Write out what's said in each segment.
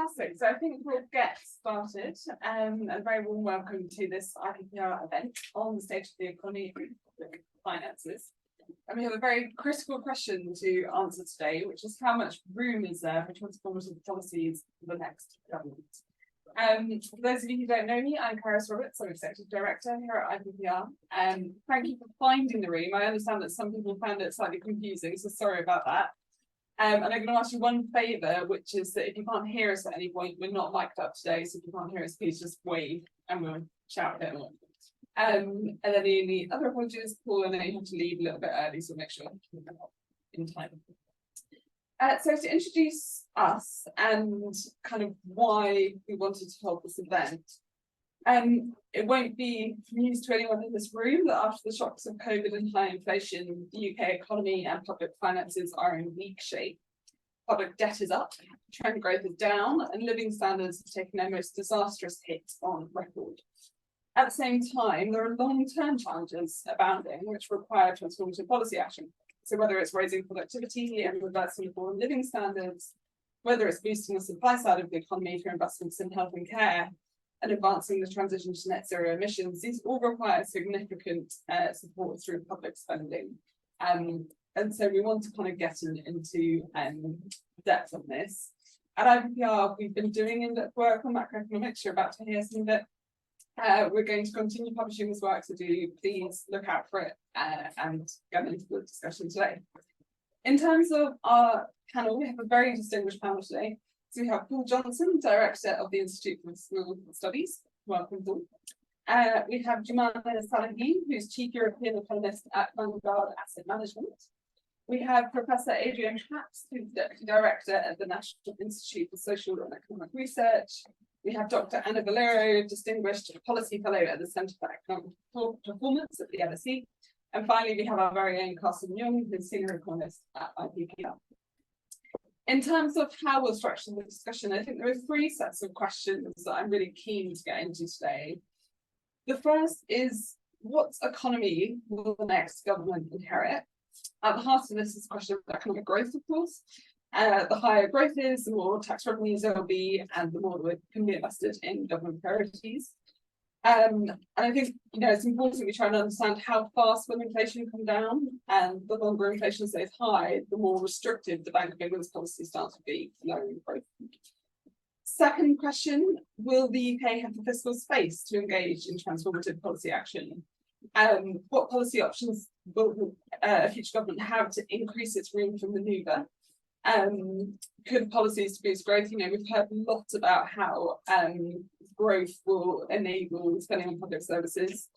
Fantastic. So I think we'll get started. A very warm welcome to this IPPR event on the state of the economy and public finances. And we have a very critical question to answer today, which is how much room is there for transformative policies for the next government? For those of you who don't know me, I'm Carys, I'm Executive Director here at IPPR. Thank you for finding the room. I understand that some people found it slightly confusing, so sorry about that. And I'm going to ask you one favour, which is that if you can't hear us at any point, we're not mic'd up today, so if you can't hear us, please just wave and we'll shout a bit more. And then the other apologies, Paul, I know you have to leave a little bit early, so make sure you're in time. So to introduce us and kind of why we wanted to hold this event, it won't be news to anyone in this room that after the shocks of COVID and high inflation, the UK economy and public finances are in weak shape. Public debt is up, trend growth is down, and living standards have taken their most disastrous hits on record. At the same time, there are long-term challenges abounding which require transformative policy action. So whether it's raising productivity and reversing fallen living standards, whether it's boosting the supply side of the economy through investments in health and care, and advancing the transition to net zero emissions, these all require significant support through public spending. And so we want to kind of get into depth on this. At IPPR, we've been doing in-depth work on macroeconomics. You're about to hear some of it. We're going to continue publishing this work, so do please look out for it and get into the discussion today. In terms of our panel, we have a very distinguished panel today. So we have Paul Johnson, Director of the Institute for Fiscal Studies. Welcome, Paul. We have Jumana Saleheen, who's Chief European Economist at Vanguard Asset Management. We have Professor Adrian, who's Deputy Director at the National Institute for Social and Economic Research. We have Dr. Anna Valero, Distinguished Policy Fellow at the Centre for Economic Performance at the LPC. And finally, we have our very own Carsten Jung, who's Senior Economist at IPPR. In terms of how we'll structure the discussion, I think there are three sets of questions that I'm really keen to get into today. The first is, what economy will the next government inherit? At the heart of this is a question of economic growth, of course. The higher growth is, the more tax revenues there will be, and the more that can be invested in government priorities. And I think it's important we try and understand how fast will inflation come down, and the longer inflation stays high, the more restrictive the Bank of England's policy stance will be for lowering growth. Second question, will the UK have the fiscal space to engage in transformative policy action? What policy options will a future government have to increase its room for manoeuvre? Could policies to boost growth? We've heard lots about how growth will enable spending on public services.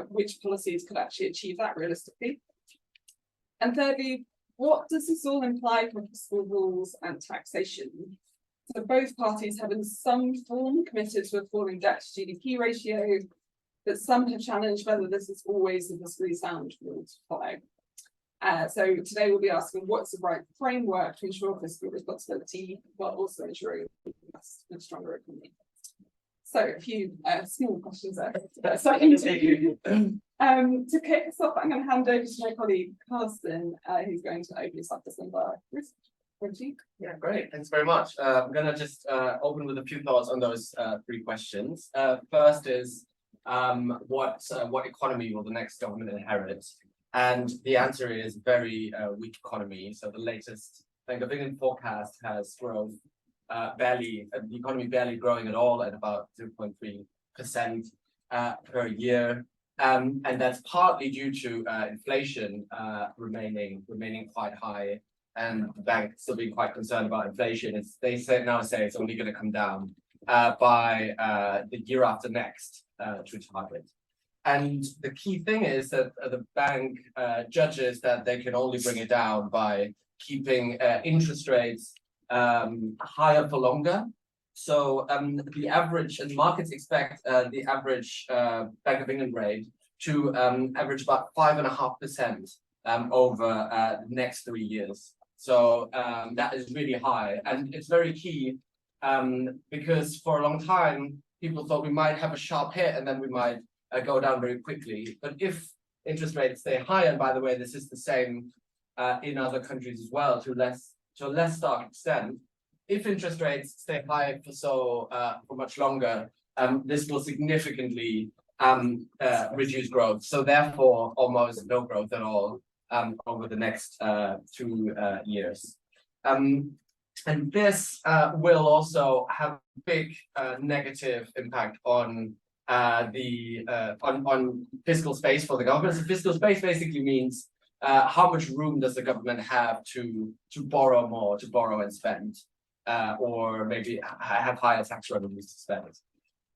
Which policies could actually achieve that realistically? And thirdly, what does this all imply for fiscal rules and taxation? So both parties have in some form committed to a falling debt to GDP ratio, but some have challenged whether this is always the fiscally sound rule to follow. So today we'll be asking what's the right framework to ensure fiscal responsibility while also ensuring a stronger economy. So a few small questions there. To kick us off, I'm going to hand over to my colleague Carsten, who's going to open us up to some of our research. Yeah, great. Thanks very much. I'm going to just open with a few thoughts on those three questions. First is what economy will the next government inherit? And the answer is very weak economy. So the latest Bank of England forecast has growth the economy barely growing at all at about 0.3% per year. And that's partly due to inflation remaining quite high, and the bank still being quite concerned about inflation. They now say it's only going to come down by the year after next to target. And the key thing is that the bank judges that they can only bring it down by keeping interest rates higher for longer. So the average, and markets expect the average Bank of England rate to average about 5.5% over the next 3 years. So that is really high, and it's very key because for a long time people thought we might have a sharp hit and then we might go down very quickly. But if interest rates stay high, and by the way, this is the same in other countries as well, to a less stark extent, if interest rates stay high for much longer, this will significantly reduce growth. So therefore, almost no growth at all over the next 2 years. And this will also have a big negative impact on on fiscal space for the government. So fiscal space basically means how much room does the government have to borrow more, to borrow and spend, or maybe have higher tax revenues to spend.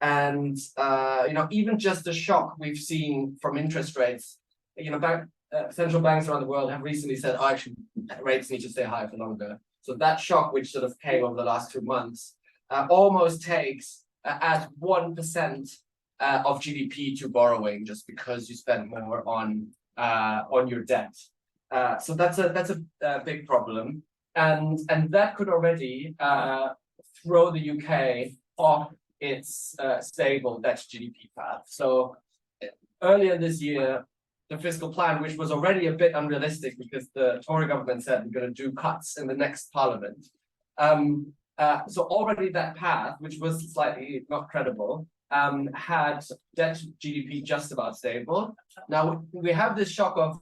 And even just the shock we've seen from interest rates, central banks around the world have recently said, oh, actually, rates need to stay high for longer. So that shock, which sort of came over the last 2 months, almost takes at 1% of GDP to borrowing, just because you spend more on your debt. So that's a big problem, and that could already throw the UK off its stable debt to GDP path. So earlier this year, the fiscal plan, which was already a bit unrealistic because the Tory government said we're going to do cuts in the next parliament. So already that path, which was slightly not credible, had debt to GDP just about stable. Now we have this shock of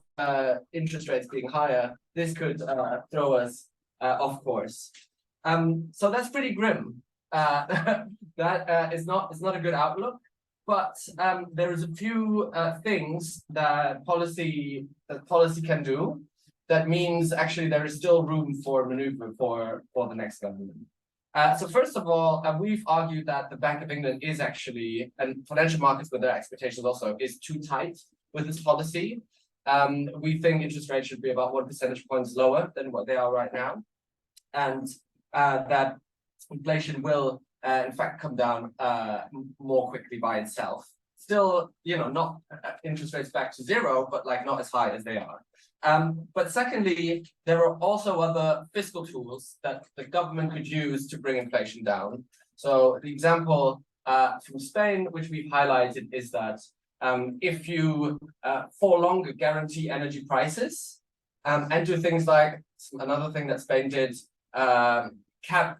interest rates being higher. This could throw us off course. So that's pretty grim. That is not a good outlook. But there is a few things that policy can do. That means actually there is still room for maneuver for the next government. So first of all, we've argued that the Bank of England is actually, and financial markets with their expectations also, is too tight with this policy. We think interest rates should be about 1 percentage points lower than what they are right now, and that inflation will in fact come down more quickly by itself. Still, not interest rates back to zero, but not as high as they are. But secondly, there are also other fiscal tools that the government could use to bring inflation down. So the example from Spain, which we've highlighted, is that if you for longer guarantee energy prices and do things like another thing that Spain did, cap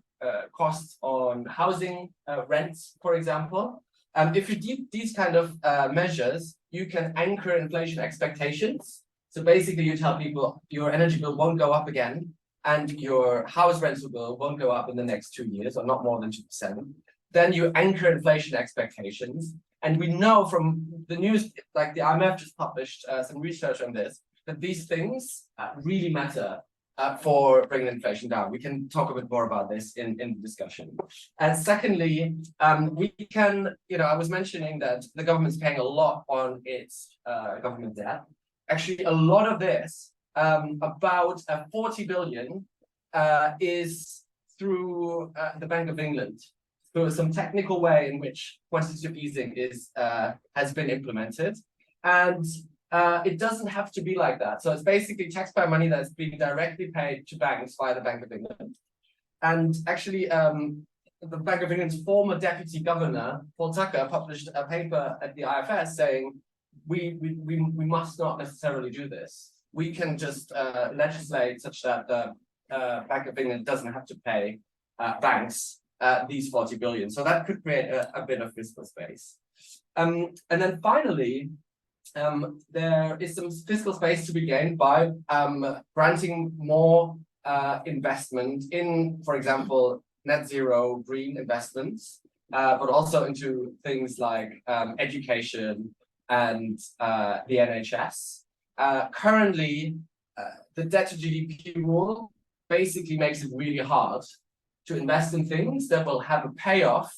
costs on housing rents, for example. If you do these kind of measures, you can anchor inflation expectations. So basically, you tell people your energy bill won't go up again, and your house rental bill won't go up in the next 2 years, or not more than 2%. Then you anchor inflation expectations. And we know from the news, like the IMF just published some research on this, that these things really matter for bringing inflation down. We can talk a bit more about this in the discussion. And secondly, we can, I was mentioning that the government's paying a lot on its government debt. Actually, a lot of this, about 40 billion, is through the Bank of England, through some technical way in which quantitative easing has been implemented. And it doesn't have to be like that. So it's basically taxpayer money that's being directly paid to banks by the Bank of England. And actually, the Bank of England's former deputy governor, Paul Tucker, published a paper at the IFS saying, we must not necessarily do this. We can just legislate such that the Bank of England doesn't have to pay banks these 40 billion. So that could create a bit of fiscal space. And then finally, there is some fiscal space to be gained by granting more investment in, for example, net zero green investments, but also into things like education and the NHS. Currently, the debt to GDP rule basically makes it really hard to invest in things that will have a payoff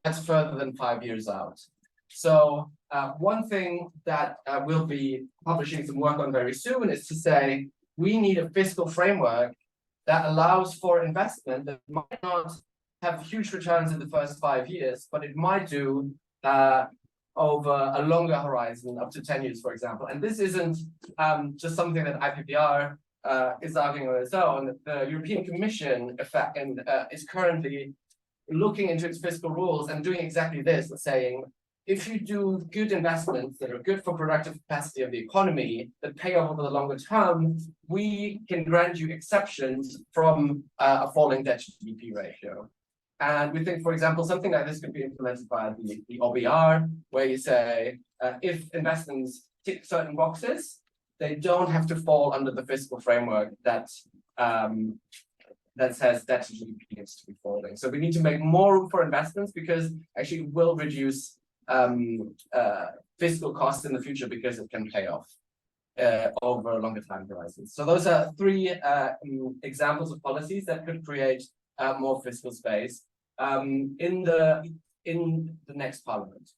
that's further than 5 years out. So one thing that we'll be publishing some work on very soon is to say we need a fiscal framework that allows for investment that might not have huge returns in the first 5 years, but it might do over a longer horizon, up to 10 years, for example. And this isn't just something that IPPR is arguing on its own. The European Commission is currently looking into its fiscal rules and doing exactly this, saying if you do good investments that are good for productive capacity of the economy, that pay off over the longer term, we can grant you exceptions from a falling debt to GDP ratio. And we think, for example, something like this could be implemented by the OBR, where you say, if investments tick certain boxes, they don't have to fall under the fiscal framework that that says debt to GDP needs to be falling. So we need to make more room for investments because actually it will reduce fiscal costs in the future because it can pay off over a longer time horizons. So those are three examples of policies that could create more fiscal space in the next parliament.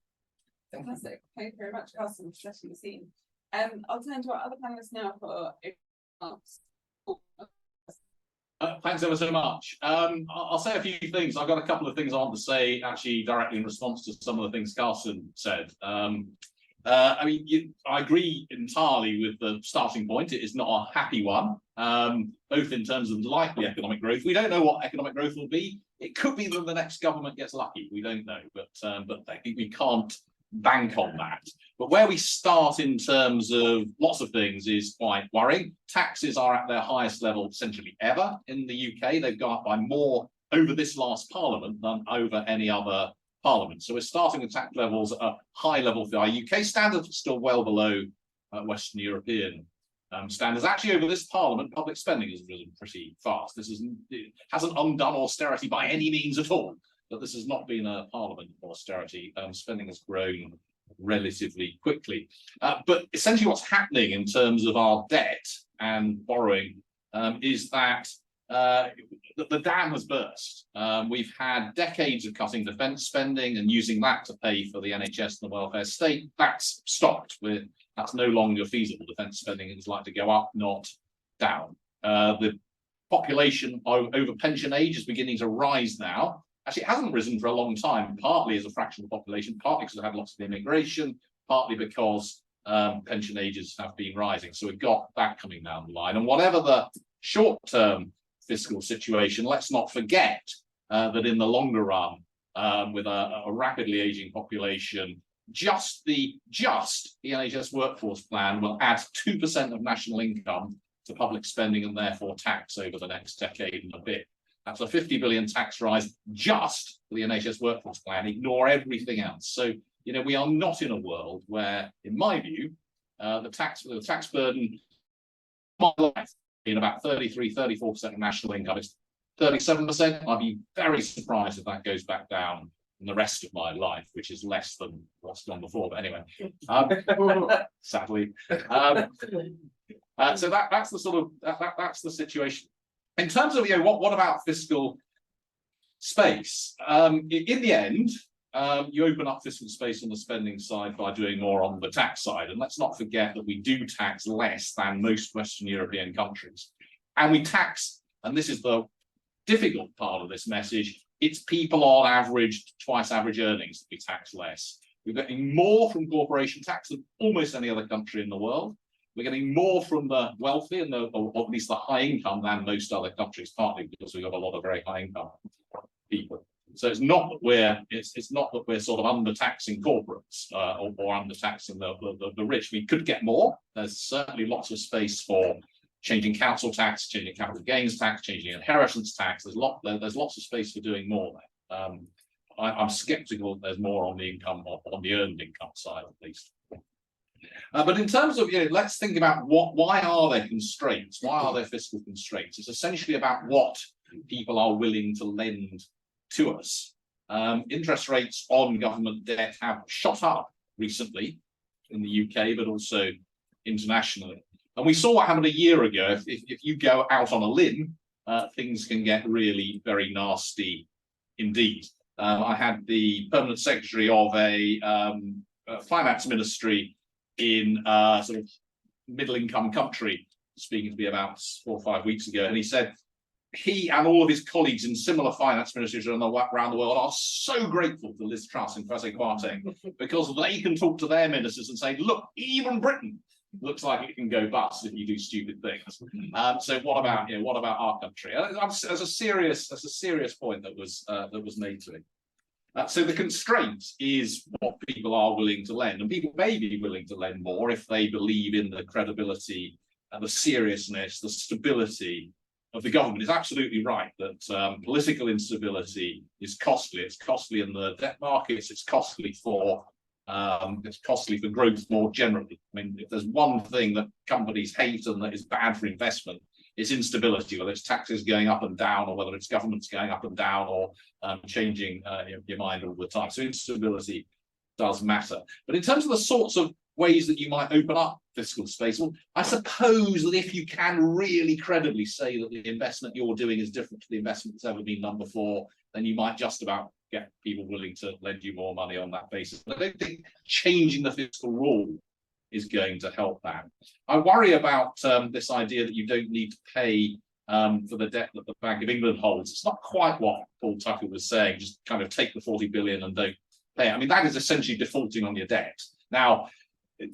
Fantastic. Thank you very much, Carsten, for setting the scene. I'll turn to our other panelists now for thanks ever so much. I'll say a few things. I've got a couple of things I want to say actually directly in response to some of the things Carsten said. I mean, I agree entirely with the starting point. It is not a happy one, both in terms of likely economic growth. We don't know what economic growth will be. It could be that the next government gets lucky. We don't know, but I think we can't bank on that. But where we start in terms of lots of things is quite worrying. Taxes are at their highest level essentially ever in the UK. They've gone up by more over this last parliament than over any other parliament. So we're starting with tax levels at a high level for our UK standards, still well below Western European standards. Actually, over this parliament, public spending has risen pretty fast. It hasn't undone austerity by any means at all, but this has not been a parliament of austerity. Spending has grown relatively quickly. But essentially what's happening in terms of our debt and borrowing is that the dam has burst. We've had decades of cutting defence spending and using that to pay for the NHS and the welfare state. That's stopped. That's no longer feasible. Defence spending is likely to go up, not down. The population over pension age is beginning to rise now. Actually, it hasn't risen for a long time, partly as a fraction of the population, partly because we've had lots of immigration, partly because pension ages have been rising. So we've got that coming down the line. And whatever the short-term fiscal situation, let's not forget that in the longer run, with a rapidly aging population, just the NHS workforce plan will add 2% of national income to public spending and therefore tax over the next decade and a bit. That's a 50 billion tax rise just for the NHS workforce plan. Ignore everything else. So, you know, we are not in a world where, in my view, the tax burden in about 34% of national income. It's 37%. I'd be very surprised if that goes back down in the rest of my life, which is less than what's gone before. But anyway, sadly. So that's the sort of that's the situation. In terms of, you know, what about fiscal space? In the end, you open up fiscal space on the spending side by doing more on the tax side. And let's not forget that we do tax less than most Western European countries. And we tax, and this is the difficult part of this message, it's people on average, twice average earnings that we tax less. We're getting more from corporation tax than almost any other country in the world. We're getting more from the wealthy and or at least the high income than most other countries, partly because we've got a lot of very high income people. So it's not that we're sort of undertaxing corporates or undertaxing the rich. We could get more. There's certainly lots of space for changing council tax, changing capital gains tax, changing inheritance tax. There's lots of space for doing more there. I'm skeptical that there's more on the income, on the earned income side at least. But in terms of, you know, let's think about why are there constraints? Why are there fiscal constraints? It's essentially about what people are willing to lend to us. Interest rates on government debt have shot up recently in the UK, but also internationally. And we saw what happened a year ago. If you go out on a limb, things can get really very nasty indeed. I had the permanent secretary of a finance ministry in a sort of middle-income country speaking to me about 4 or 5 weeks ago, and he said he and all of his colleagues in similar finance ministries around the world are so grateful to Liz Truss and Kwasi Kwarteng because they can talk to their ministers and say, look, even Britain looks like it can go bust if you do stupid things. So what about our country? As a serious point that was made to it. So the constraint is what people are willing to lend, and people may be willing to lend more if they believe in the credibility and the seriousness, the stability of the government. It's absolutely right that political instability is costly. It's costly in the debt markets. It's costly for growth more generally. I mean, if there's one thing that companies hate and that is bad for investment, it's instability, whether it's taxes going up and down, or whether it's governments going up and down, or changing your mind all the time. So instability does matter. But in terms of the sorts of ways that you might open up fiscal space, well, I suppose that if you can really credibly say that the investment you're doing is different to the investment that's ever been done before, then you might just about get people willing to lend you more money on that basis. But I don't think changing the fiscal rule is going to help that. I worry about this idea that you don't need to pay for the debt that the Bank of England holds. It's not quite what Paul Tucker was saying, just kind of take the 40 billion and don't pay it. I mean, that is essentially defaulting on your debt. Now,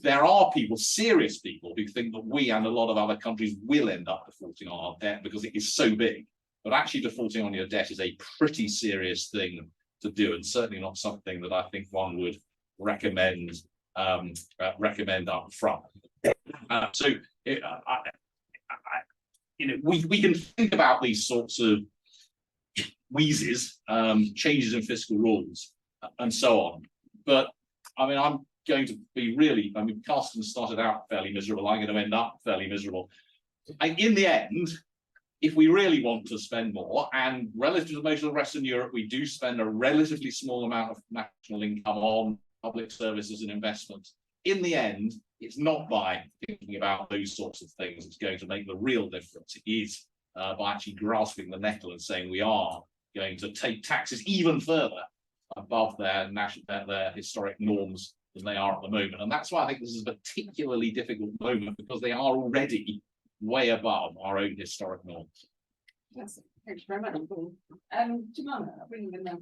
there are people, serious people, who think that we and a lot of other countries will end up defaulting on our debt because it is so big. But actually defaulting on your debt is a pretty serious thing to do, and certainly not something that I think one would recommend up front. We can think about these sorts of wheezes, changes in fiscal rules, and so on. But I mean, I'm going to be really, I mean, Carsten started out fairly miserable. I'm going to end up fairly miserable. And in the end, if we really want to spend more, and relative to most of the rest of Europe, we do spend a relatively small amount of national income on public services and investment. In the end, it's not by thinking about those sorts of things that's going to make the real difference. It is by actually grasping the nettle and saying we are going to take taxes even further above their historic norms than they are at the moment. And that's why I think this is a particularly difficult moment, because they are already way above our own historic norms. Yes, thank you very much. Jumana, I'll bring you in there.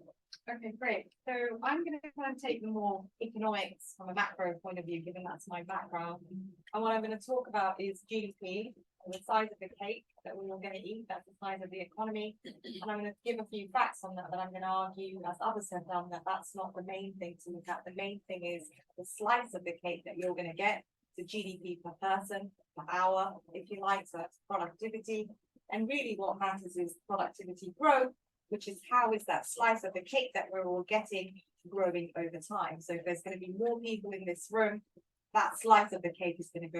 Okay, great. So I'm going to kind of take the more economics from a macro point of view, given that's my background. And what I'm going to talk about is GDP, the size of the cake that we're all going to eat. That's the size of the economy. And I'm going to give a few facts on that, but I'm going to argue, as others have done, that that's not the main thing to look at. The main thing is the slice of the cake that you're going to get, the GDP per person, per hour, if you like. So that's productivity. And really what matters is productivity growth, which is how is that slice of the cake that we're all getting growing over time. So if there's going to be more people in this room, that slice of the cake is going to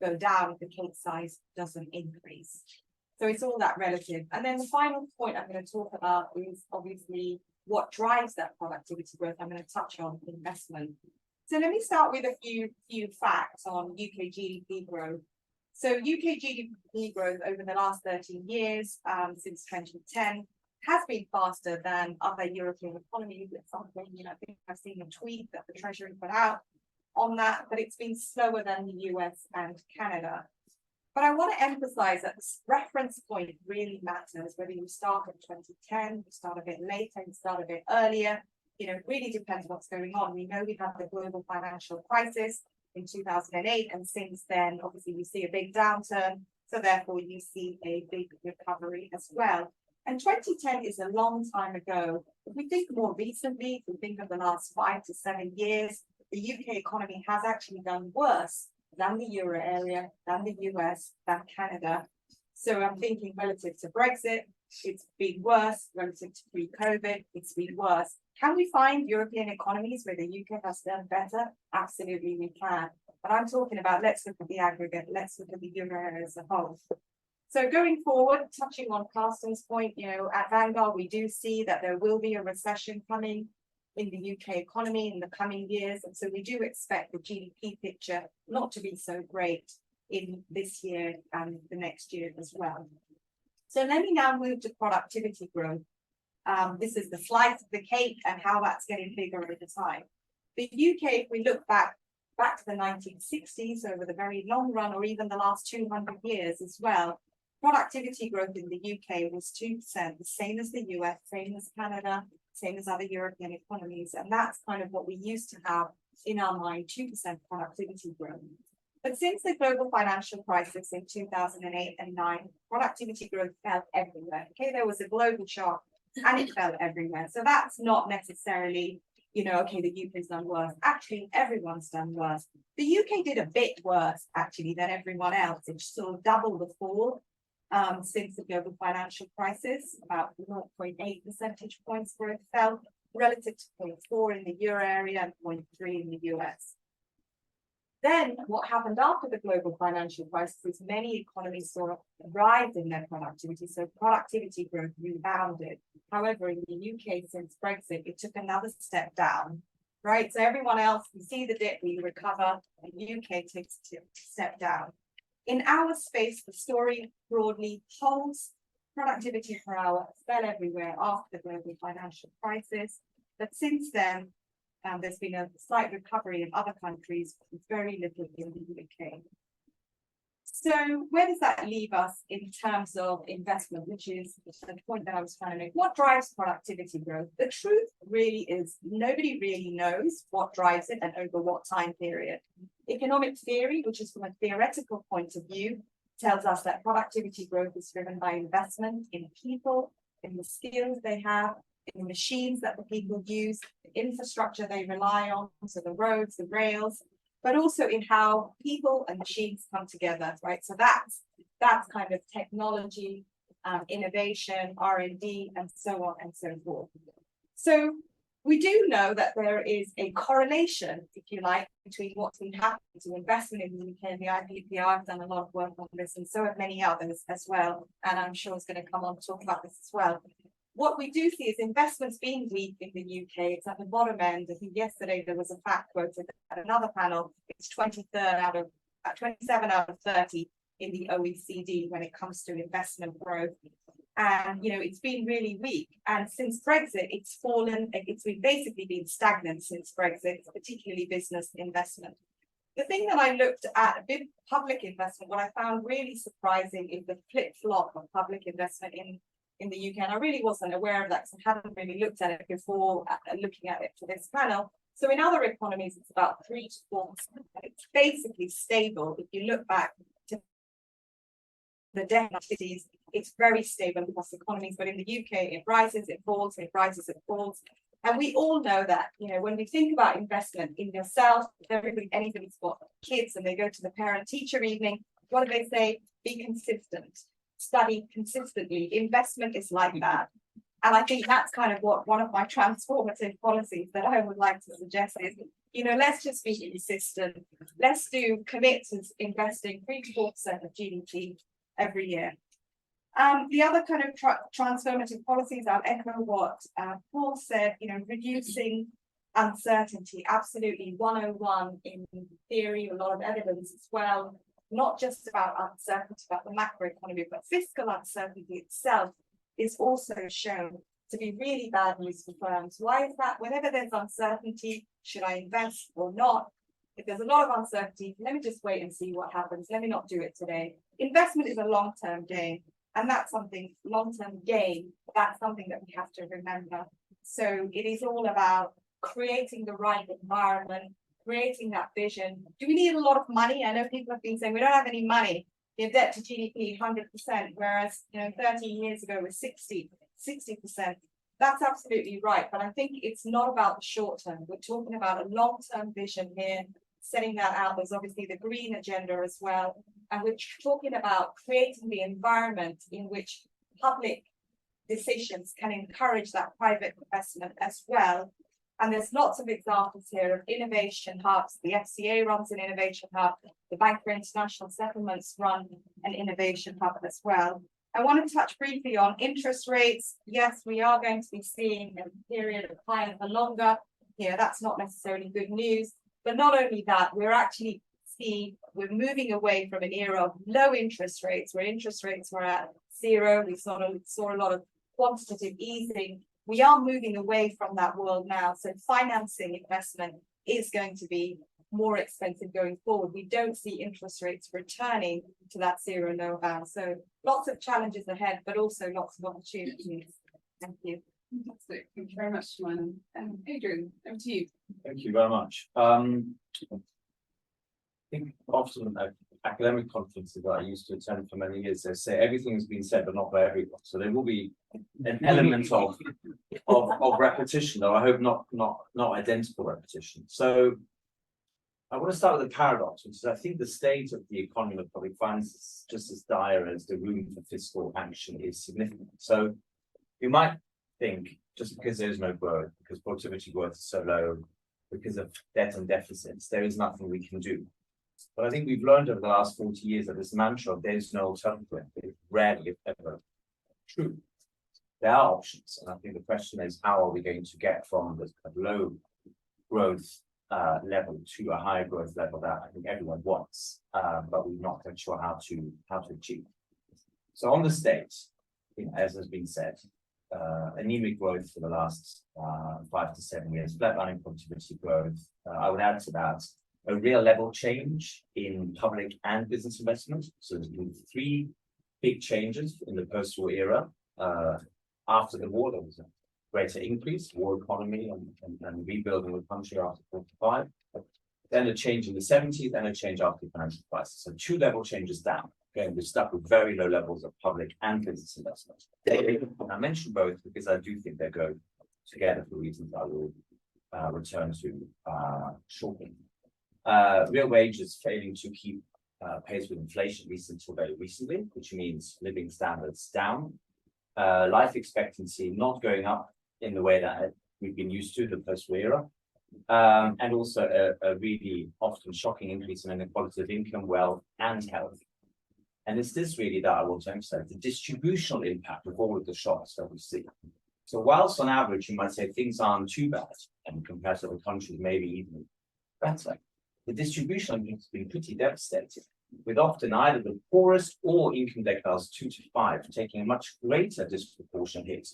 go down if the cake size doesn't increase. So it's all that relative. And then the final point I'm going to talk about is obviously what drives that productivity growth. I'm going to touch on investment. So let me start with a few facts on UK GDP growth. So UK GDP growth over the last 13 years, since 2010, has been faster than other European economies. It's something, I think I've seen a tweet that the Treasury put out on that, but it's been slower than the US and Canada. But I want to emphasize that this reference point really matters, whether you start at 2010, you start a bit later, you start a bit earlier. It really depends what's going on. We know we had the global financial crisis in 2008, and since then, obviously, we see a big downturn. So therefore, you see a big recovery as well. And 2010 is a long time ago. If we think more recently, if we think of the last 5 to 7 years, the UK economy has actually done worse than the Euro area, than the US, than Canada. So I'm thinking relative to Brexit, it's been worse. Relative to pre-COVID, it's been worse. Can we find European economies where the UK has done better? Absolutely, we can. But I'm talking about, let's look at the aggregate, let's look at the Euro area as a whole. So going forward, touching on Carsten's point, at Vanguard, we do see that there will be a recession coming in the UK economy in the coming years. And so we do expect the GDP picture not to be so great in this year and the next year as well. So let me now move to productivity growth. This is the slice of the cake and how that's getting bigger over time. The UK, if we look back to the 1960s, over the very long run, or even the last 200 years as well, productivity growth in the UK was 2%, the same as the US, same as Canada, same as other European economies. And that's kind of what we used to have in our mind, 2% productivity growth. But since the global financial crisis in 2008 and 9, productivity growth fell everywhere. Okay, there was a global shock. and it fell everywhere. So that's not necessarily, okay, the UK's done worse. Actually, everyone's done worse. The UK did a bit worse, actually, than everyone else. It sort of doubled the fall since the global financial crisis, about 0.8 percentage points where it fell, relative to 0.4 in the euro area and 0.3 in the US. Then what happened after the global financial crisis is many economies saw a rise in their productivity, so productivity growth rebounded. However, in the UK since Brexit, it took another step down, right? So everyone else, we see the dip, we recover, and the UK takes a step down. In our space, the story broadly holds. Productivity per hour fell everywhere after the global financial crisis, but since then, there's been a slight recovery in other countries, very little in the UK. So where does that leave us in terms of investment, which is the point that I was trying to make? What drives productivity growth? The truth really is nobody really knows what drives it and over what time period. Economic theory, which is from a theoretical point of view, tells us that productivity growth is driven by investment in people, in the skills they have, in the machines that the people use, the infrastructure they rely on, so the roads, the rails, but also in how people and machines come together, right? So that's kind of technology, innovation, R&D, and so on and so forth. So we do know that there is a correlation, if you like, between what's been happening to investment in the UK and the IPPR. I've done a lot of work on this, and so have many others as well. And I'm sure it's going to come on to talk about this as well. What we do see is investments being weak in the UK. It's at the bottom end. I think yesterday there was a fact quoted at another panel. It's 27 out of 30 in the OECD when it comes to investment growth. And, it's been really weak. And since Brexit, it's fallen. It's basically been stagnant since Brexit, particularly business investment. The thing that I looked at, public investment, what I found really surprising is the flip-flop of public investment in the UK, and I really wasn't aware of that because I hadn't really looked at it before looking at it for this panel. So in other economies, it's about 3 to 4%. It's basically stable. If you look back to the decade cities, it's very stable across economies, but in the UK, it rises, it falls, it rises, it falls. And we all know that, when we think about investment in yourself, anybody's got kids and they go to the parent-teacher evening, what do they say? Be consistent. Study consistently. Investment is like that. And I think that's kind of what one of my transformative policies that I would like to suggest is, let's just be consistent. Let's commit to investing 3 to 4% of GDP every year. The other kind of transformative policies, I'll echo what Paul said, reducing uncertainty, absolutely 101 in theory, a lot of evidence as well. Not just about uncertainty about the macroeconomy, but fiscal uncertainty itself is also shown to be really bad news for firms. Why is that? Whenever there's uncertainty, should I invest or not? If there's a lot of uncertainty, let me just wait and see what happens. Let me not do it today. Investment is a long-term gain, and that's something, long-term gain, that's something that we have to remember. So it is all about creating the right environment, creating that vision. Do we need a lot of money? I know people have been saying we don't have any money. The debt to GDP 100%, whereas 13 years ago was 60%. That's absolutely right. But I think it's not about the short term. We're talking about a long-term vision here, setting that out. There's obviously the green agenda as well. And we're talking about creating the environment in which public decisions can encourage that private investment as well. And there's lots of examples here of innovation hubs. The FCA runs an innovation hub. The Bank for International Settlements run an innovation hub as well. I want to touch briefly on interest rates. Yes, we are going to be seeing a period of higher for longer. Here, that's not necessarily good news. But not only that, we're moving away from an era of low interest rates, where interest rates were at 0. We saw a lot of quantitative easing. We are moving away from that world now. So financing investment is going to be more expensive going forward. We don't see interest rates returning to that 0 low bound. So lots of challenges ahead, but also lots of opportunities. Thank you. Fantastic. Thank you very much, Jumana. Adrian, over to you. Thank you very much. I think often academic conferences that I used to attend for many years, they say everything has been said, but not by everyone. So there will be an element of repetition, though I hope not identical repetition. So I want to start with a paradox, which is I think the state of the economy of public finance is just as dire as the room for fiscal action is significant. So you might think just because there's no growth, because productivity growth is so low, because of debt and deficits, there is nothing we can do. But I think we've learned over the last 40 years that this mantra of there is no alternative is rarely, if ever, true. There are options, and I think the question is how are we going to get from this low growth level to a higher growth level that I think everyone wants, but we're not quite sure how to achieve. So on the state, as has been said, anemic growth for the last 5 to 7 years, flatlining productivity growth. I would add to that a real level change in public and business investment. So there's been 3 big changes in the post-war era. After the war, there was a greater increase, war economy and rebuilding the country after 45. Then a change in the 70s and a change after the financial crisis. So 2 level changes down. Okay, we're stuck with very low levels of public and business investment. I mention both because I do think they go together for reasons I will return to shortly. Real wages failing to keep pace with inflation, at least until very recently, which means living standards down. Life expectancy not going up in the way that we've been used to the post-war era. And also a really often shocking increase in inequality of income, wealth, and health. And it's this really that I want to emphasize, the distributional impact of all of the shocks that we see. So whilst on average, you might say things aren't too bad, and compared to other countries, maybe even better, the distribution has been pretty devastating, with often either the poorest or income deciles 2 to 5 taking a much greater disproportionate hit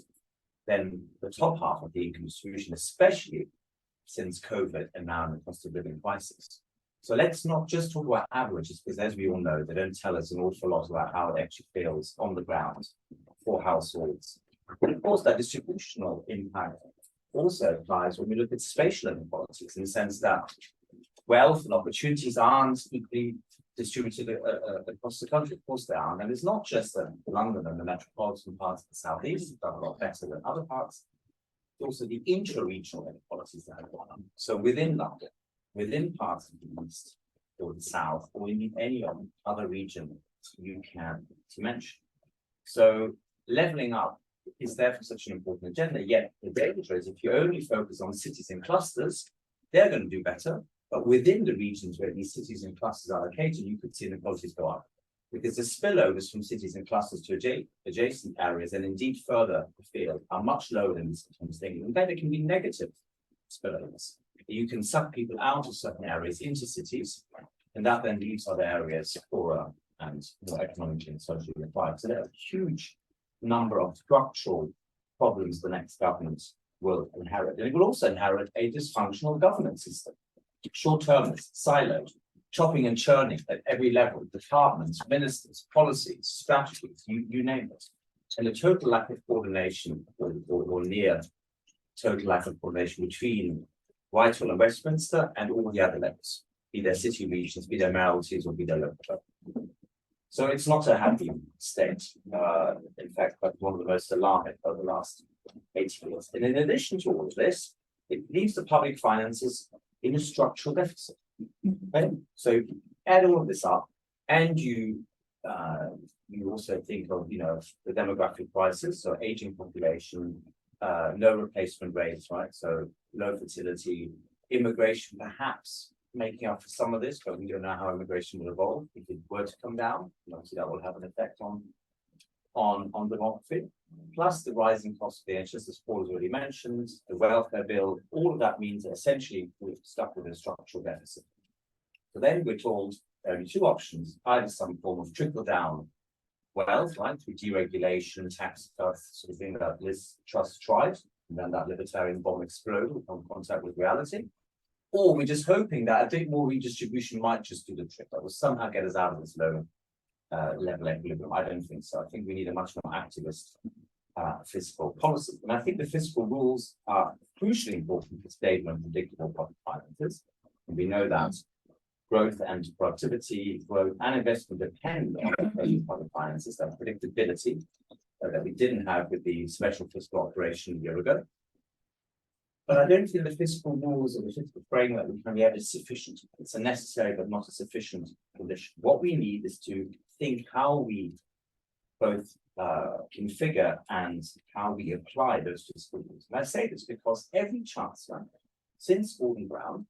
than the top half of the income distribution, especially since COVID and now in the cost of living crisis. So let's not just talk about averages, because as we all know, they don't tell us an awful lot about how it actually feels on the ground for households. But of course, that distributional impact also applies when we look at spatial inequalities, in the sense that wealth and opportunities aren't equally distributed across the country. Of course they are. And it's not just that London and the metropolitan parts of the southeast have done a lot better than other parts. It's also the intra-regional inequalities that have gone on. So within London, within parts of the east or the south, or in any other region you can mention. So leveling up is therefore such an important agenda, yet the danger is if you only focus on cities and clusters, they're going to do better. But within the regions where these cities and clusters are located, you could see inequalities go up. Because the spillovers from cities and clusters to adjacent areas, and indeed further afield, are much lower than we sometimes think. In fact, it can be negative spillovers. You can suck people out of certain areas into cities, and that then leaves other areas poorer and more economically and socially required. So there are a huge number of structural problems the next government will inherit. And it will also inherit a dysfunctional governance system. Short-termist, siloed, chopping and churning at every level, departments, ministers, policies, strategies, you name it. And a total lack of coordination, or near total lack of coordination between Whitehall and Westminster and all the other levels, be their city regions, be their mayoralties, or be their local government. So it's not a happy state, in fact, but one of the most alarming over the last 80 years. And in addition to all of this, it leaves the public finances in a structural deficit. Okay? So you add all of this up, and you also think of the demographic crisis, so aging population, low replacement rates, right? So low fertility, immigration perhaps making up for some of this, but we don't know how immigration will evolve. If it were to come down, obviously that will have an effect on demography. Plus the rising cost of the NHS, as Paul has already mentioned, the welfare bill, all of that means that essentially we're stuck with a structural deficit. So then we're told there are 2 options, either some form of trickle-down wealth, right, through deregulation, tax cuts, sort of thing that Liz Truss tried, and then that libertarian bomb exploded on contact with reality. Or we're just hoping that a bit more redistribution might just do the trick, that will somehow get us out of this low level equilibrium. I don't think so. I think we need a much more activist fiscal policy. And I think the fiscal rules are crucially important for stable and predictable public finances. And we know that growth and productivity, growth and investment depend on public finances, that predictability that we didn't have with the special fiscal operation a year ago. But I don't think the fiscal rules or the fiscal framework we currently have is sufficient. It's a necessary but not a sufficient condition. What we need is to think how we both configure and how we apply those fiscal rules. And I say this because every chancellor since Gordon Brown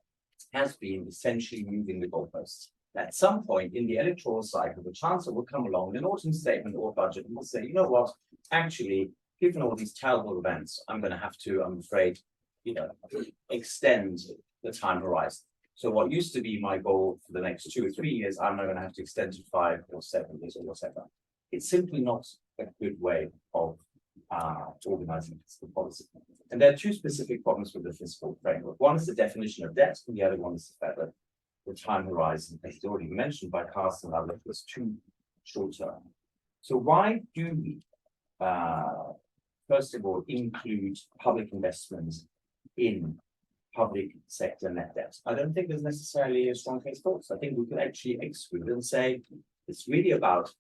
has been essentially moving the goalposts. At some point in the electoral cycle, the chancellor will come along with an autumn statement or budget and will say, you know what, actually, given all these terrible events, I'm going to have to, I'm afraid, extend the time horizon. So what used to be my goal for the next 2 or 3 years, I'm now going to have to extend to 5 or 7 years or whatever. It's simply not a good way of organizing fiscal policy. And there are 2 specific problems with the fiscal framework. One is the definition of debt, and the other one is the fact that the time horizon, as already mentioned by Carsten, was too short term. So why do we, first of all, include public investments in public sector net debt? I don't think there's necessarily a strong case for it. So I think we could actually exclude and say it's really about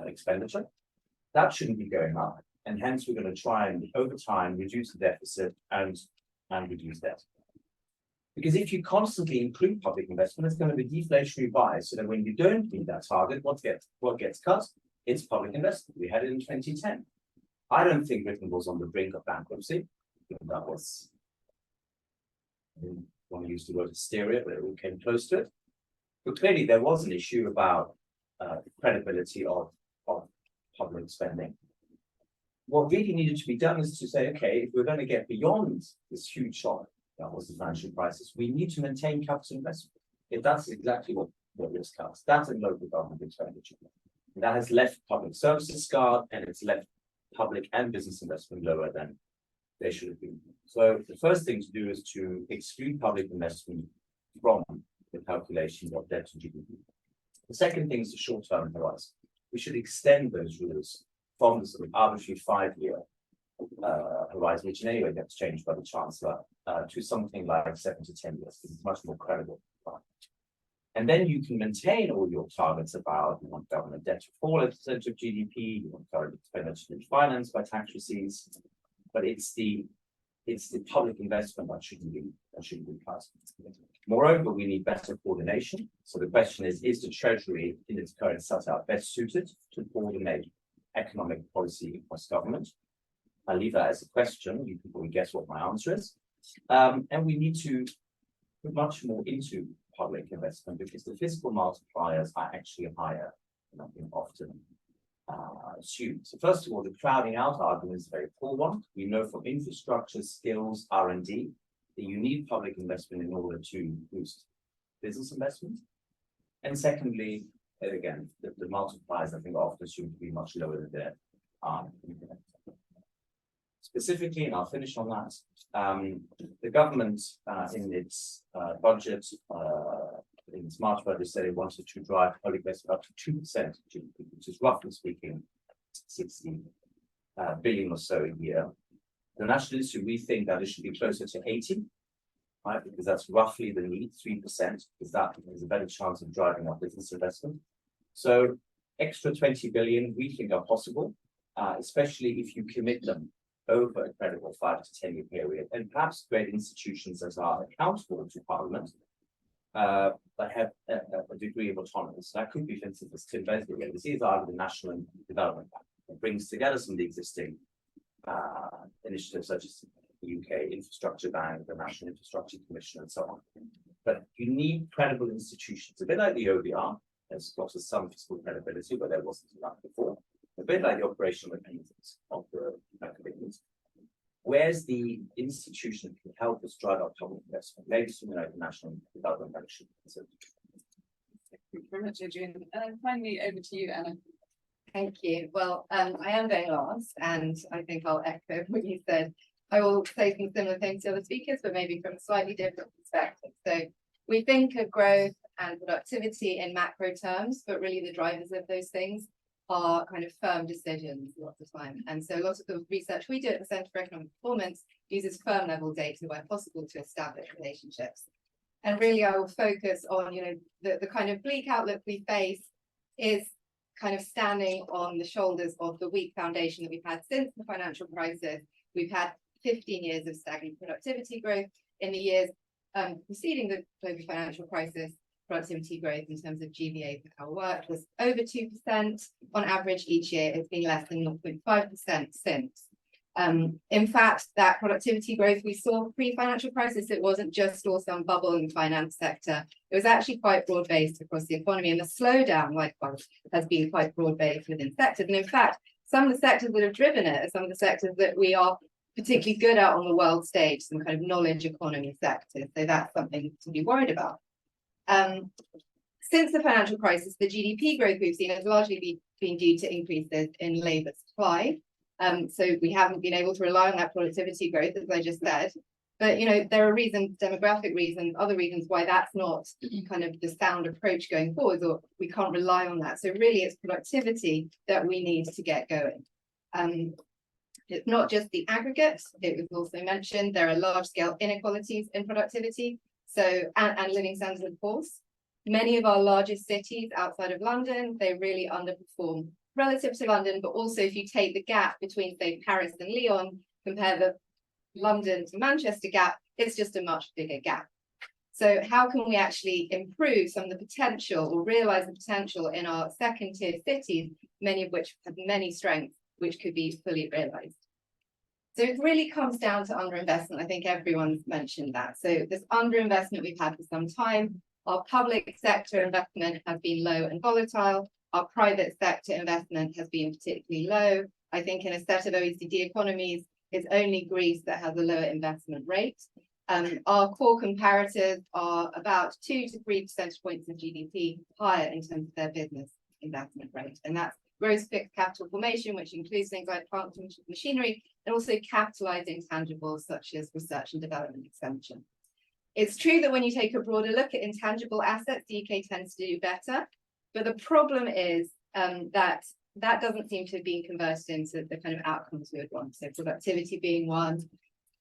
expenditure. That shouldn't be going up. And hence we're going to try and over time reduce the deficit and reduce debt. Because if you constantly include public investment, it's going to be deflationary bias. So that when you don't meet that target, what gets cut? It's public investment. We had it in 2010. I don't think Britain was on the brink of bankruptcy. That was, I don't want to use the word hysteria, but it all came close to it. But clearly there was an issue about credibility of public spending. What really needed to be done is to say, okay, if we're going to get beyond this huge shock that was the financial crisis, we need to maintain capital investment. If that's exactly what risk cuts, that's in local government expenditure. That has left public services scarred, and it's left public and business investment lower than they should have been. So the first thing to do is to exclude public investment from the calculation of debt to GDP. The second thing is the short-term horizon. We should extend those rules from the sort of arbitrary 5-year horizon, which in any way gets changed by the Chancellor, to something like 7 to 10 years. It's much more credible. And then you can maintain all your targets about you want government debt to fall as a percentage of GDP, you want current expenditure to be financed by tax receipts, but it's the public investment that shouldn't be cut. Moreover, we need better coordination. So the question is the Treasury in its current setup best suited to coordinate economic policy across government? I'll leave that as a question. You can probably guess what my answer is. And we need to put much more into public investment because the fiscal multipliers are actually higher than I think often assumed. So first of all, the crowding out argument is a very poor one. We know from infrastructure, skills, R&D, that you need public investment in order to boost business investment. And secondly, again, the multipliers I think are often assumed to be much lower than their specifically, and I'll finish on that. The government in its budget, in its March budget, said it wanted to drive public investment up to 2% of GDP, which is roughly speaking 60 billion or so a year. The National Institute, we think that it should be closer to 80, right? Because that's roughly the need, 3%, because that is a better chance of driving up business investment. So extra 20 billion we think are possible, especially if you commit them over a credible 5 to 10 year period, and perhaps create institutions that are accountable to Parliament, but have a degree of autonomy. So that could be, for instance, as Tim Besley gave. This is either the National Development Bank that brings together some of the existing initiatives such as the UK Infrastructure Bank, the National Infrastructure Commission, and so on. But you need credible institutions, a bit like the OBR, has got some fiscal credibility, but there wasn't enough before. A bit like the operational mechanisms of the commitments. Where's the institution that can help us drive up public investment? Maybe something like the National Development Bank. So, Thank you very much, Adrian. And finally, over to you, Anna. Thank you. Well, I am going last, and I think I'll echo what you said. I will say some similar things to other speakers, but maybe from a slightly different perspective. So we think of growth and productivity in macro terms, but really the drivers of those things are kind of firm decisions a lot of the time. And so a lot of the research we do at the Centre for Economic Performance uses firm level data where possible to establish relationships. And really I will focus on, the kind of bleak outlook we face is kind of standing on the shoulders of the weak foundation that we've had since the financial crisis. We've had 15 years of stagnant productivity growth. In the years preceding the global financial crisis, productivity growth in terms of GVA per hour worked was over 2% on average each year. It's been less than 0.5% since. In fact, that productivity growth we saw pre-financial crisis, it wasn't just all some bubble in the finance sector. It was actually quite broad-based across the economy, and the slowdown, likewise, has been quite broad-based within sectors. And in fact, some of the sectors that have driven it are some of the sectors that we are particularly good at on the world stage, some kind of knowledge economy sectors. So that's something to be worried about. Since the financial crisis, the GDP growth we've seen has largely been due to increases in labour supply. So we haven't been able to rely on that productivity growth, as I just said. But there are reasons, demographic reasons, other reasons why that's not kind of the sound approach going forward, or we can't rely on that. So really, it's productivity that we need to get going. It's not just the aggregate. It was also mentioned there are large-scale inequalities in productivity. So and living standards, of course. Many of our largest cities outside of London, they really underperform relative to London, but also if you take the gap between, say, Paris and Lyon, compare the London to Manchester gap, it's just a much bigger gap. So how can we actually improve some of the potential or realize the potential in our second-tier cities, many of which have many strengths, which could be fully realized? So it really comes down to underinvestment. I think everyone's mentioned that. So this underinvestment we've had for some time. Our public sector investment has been low and volatile. Our private sector investment has been particularly low. I think in a set of OECD economies, it's only Greece that has a lower investment rate. Our core comparators are about 2 to 3 percentage points of GDP higher in terms of their business investment rate. And that's gross fixed capital formation, which includes things like plant and machinery, and also capitalizing tangibles such as research and development expenditure. It's true that when you take a broader look at intangible assets, the UK tends to do better. But the problem is that doesn't seem to have been converted into the kind of outcomes we would want. So productivity being one.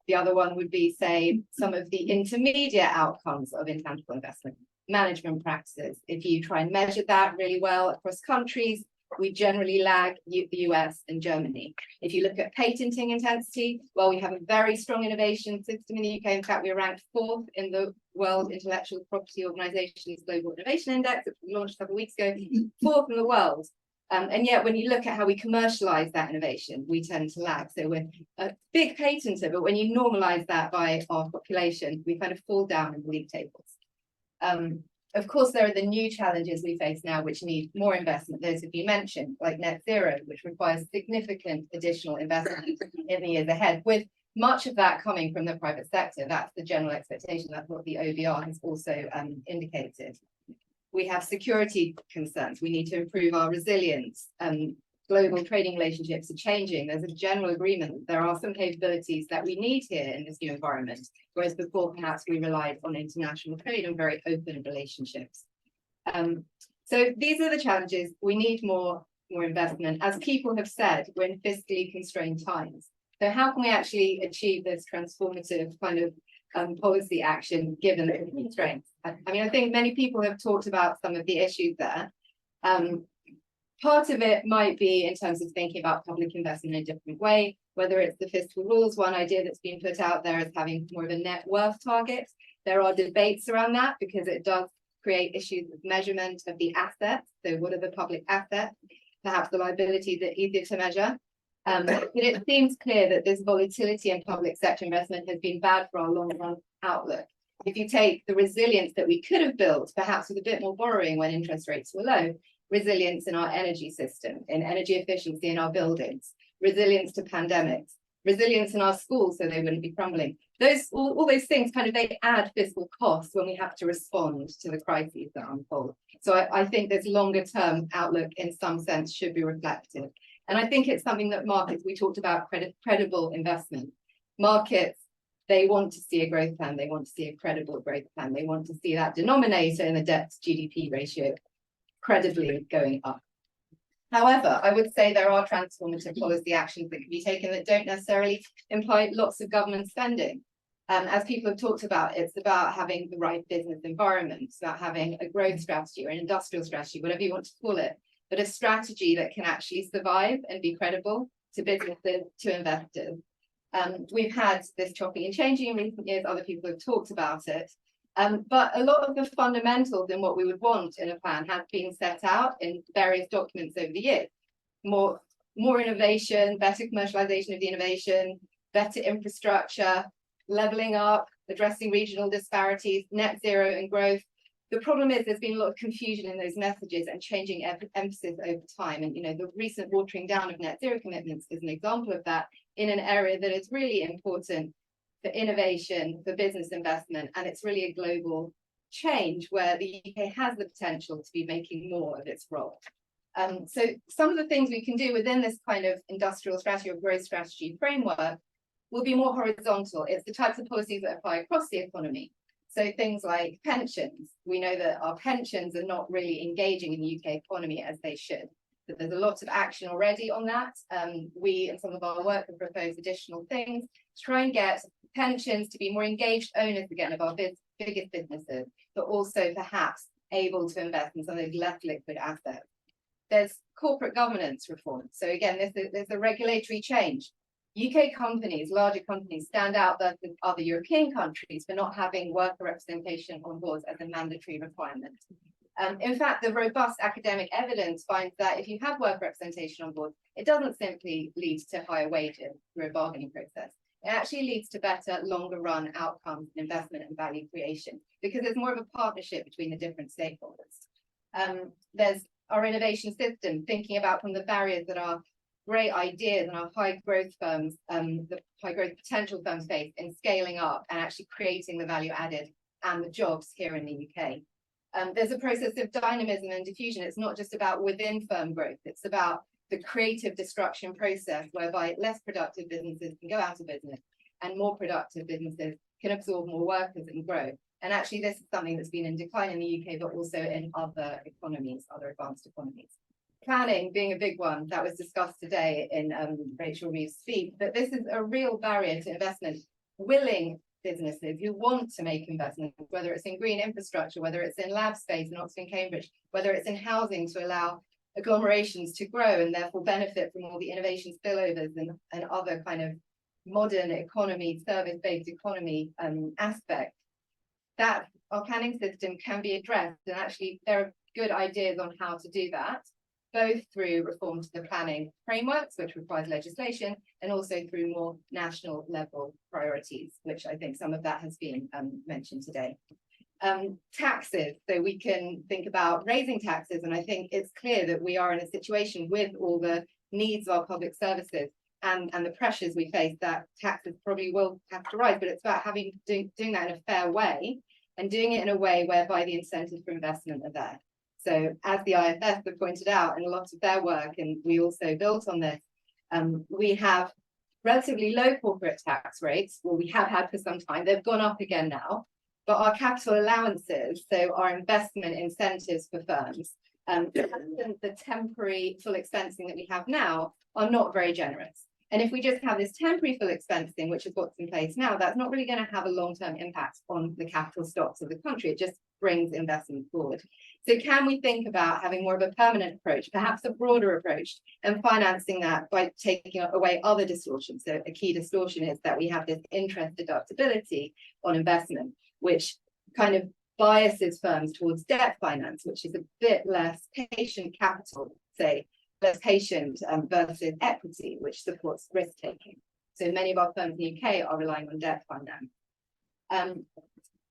The other one would be, say, some of the intermediate outcomes of intangible investment, management practices. If you try and measure that really well across countries, we generally lag the US and Germany. If you look at patenting intensity, well, we have a very strong innovation system in the UK. In fact, we are ranked 4th in the World Intellectual Property Organization's Global Innovation Index, which we launched a couple of weeks ago, 4th in the world. And yet, when you look at how we commercialize that innovation, we tend to lag. So we're a big patenter, but when you normalize that by our population, we kind of fall down in the league tables. Of course, there are the new challenges we face now, which need more investment. Those have been mentioned, like net zero, which requires significant additional investment in the years ahead, with much of that coming from the private sector. That's the general expectation. That's what the OBR has also indicated. We have security concerns. We need to improve our resilience. Global trading relationships are changing. There's a general agreement that there are some capabilities that we need here in this new environment, whereas before perhaps we relied on international trade and very open relationships. So these are the challenges. We need more investment. As people have said, we're in fiscally constrained times. So how can we actually achieve this transformative kind of policy action given the constraints? I mean, I think many people have talked about some of the issues there. Part of it might be in terms of thinking about public investment in a different way, whether it's the fiscal rules. One idea that's been put out there is having more of a net worth target. There are debates around that because it does create issues of measurement of the assets. So what are the public assets? Perhaps the liabilities are easier to measure. But it seems clear that this volatility in public sector investment has been bad for our long-run outlook. If you take the resilience that we could have built, perhaps with a bit more borrowing when interest rates were low, resilience in our energy system, in energy efficiency in our buildings, resilience to pandemics, resilience in our schools so they wouldn't be crumbling. All those things kind of, they add fiscal costs when we have to respond to the crises that unfold. So I think this longer term outlook in some sense should be reflected. And I think it's something that markets, we talked about credible investment. Markets, they want to see a growth plan. They want to see a credible growth plan. They want to see that denominator in the debt to GDP ratio credibly going up. However, I would say there are transformative policy actions that can be taken that don't necessarily imply lots of government spending. As people have talked about, it's about having the right business environment. It's about having a growth strategy or an industrial strategy, whatever you want to call it, but a strategy that can actually survive and be credible to businesses, to investors. We've had this chopping and changing in recent years, other people have talked about it. But a lot of the fundamentals in what we would want in a plan have been set out in various documents over the years. More innovation, better commercialization of the innovation, better infrastructure, leveling up, addressing regional disparities, net zero and growth. The problem is there's been a lot of confusion in those messages and changing emphasis over time. And, the recent watering down of net zero commitments is an example of that in an area that is really important for innovation, for business investment, and it's really a global change where the UK has the potential to be making more of its role. So some of the things we can do within this kind of industrial strategy or growth strategy framework will be more horizontal. It's the types of policies that apply across the economy. So things like pensions. We know that our pensions are not really engaging in the UK economy as they should. But there's a lot of action already on that. We, in some of our work, have proposed additional things to try and get pensions to be more engaged owners again of our biggest businesses, but also perhaps able to invest in some of those less liquid assets. There's corporate governance reform. So again, there's a regulatory change. UK companies, larger companies, stand out versus other European countries for not having worker representation on boards as a mandatory requirement. In fact, the robust academic evidence finds that if you have worker representation on board, it doesn't simply lead to higher wages through a bargaining process. It actually leads to better, longer run outcomes in investment and value creation, because there's more of a partnership between the different stakeholders. There's our innovation system, thinking about from the barriers that our great ideas and our high growth firms, the high growth potential firms face in scaling up and actually creating the value added and the jobs here in the UK. There's a process of dynamism and diffusion. It's not just about within firm growth. It's about the creative destruction process whereby less productive businesses can go out of business and more productive businesses can absorb more workers and grow. And actually, this is something that's been in decline in the UK, but also in other economies, other advanced economies. Planning being a big one that was discussed today in Rachel Reeves' speech, but this is a real barrier to investment. Willing businesses who want to make investments, whether it's in green infrastructure, whether it's in lab space in Oxford and Cambridge, whether it's in housing to allow agglomerations to grow and therefore benefit from all the innovation spillovers and other kind of modern economy, service-based economy aspects, that our planning system can be addressed. And actually, there are good ideas on how to do that, both through reform to the planning frameworks, which requires legislation, and also through more national level priorities, which I think some of that has been mentioned today. Taxes, so we can think about raising taxes, and I think it's clear that we are in a situation with all the needs of our public services and the pressures we face that taxes probably will have to rise, but it's about doing that in a fair way and doing it in a way whereby the incentives for investment are there. So as the IFS have pointed out in a lot of their work, and we also built on this, we have relatively low corporate tax rates, well, we have had for some time, they've gone up again now, but our capital allowances, so our investment incentives for firms, the temporary full expensing that we have now are not very generous. And if we just have this temporary full expensing, which is what's in place now, that's not really going to have a long-term impact on the capital stocks of the country. It just brings investment forward. So can we think about having more of a permanent approach, perhaps a broader approach, and financing that by taking away other distortions? So a key distortion is that we have this interest deductibility on investment, which kind of biases firms towards debt finance, which is a bit less patient capital, say, less patient versus equity, which supports risk taking. So many of our firms in the UK are relying on debt finance.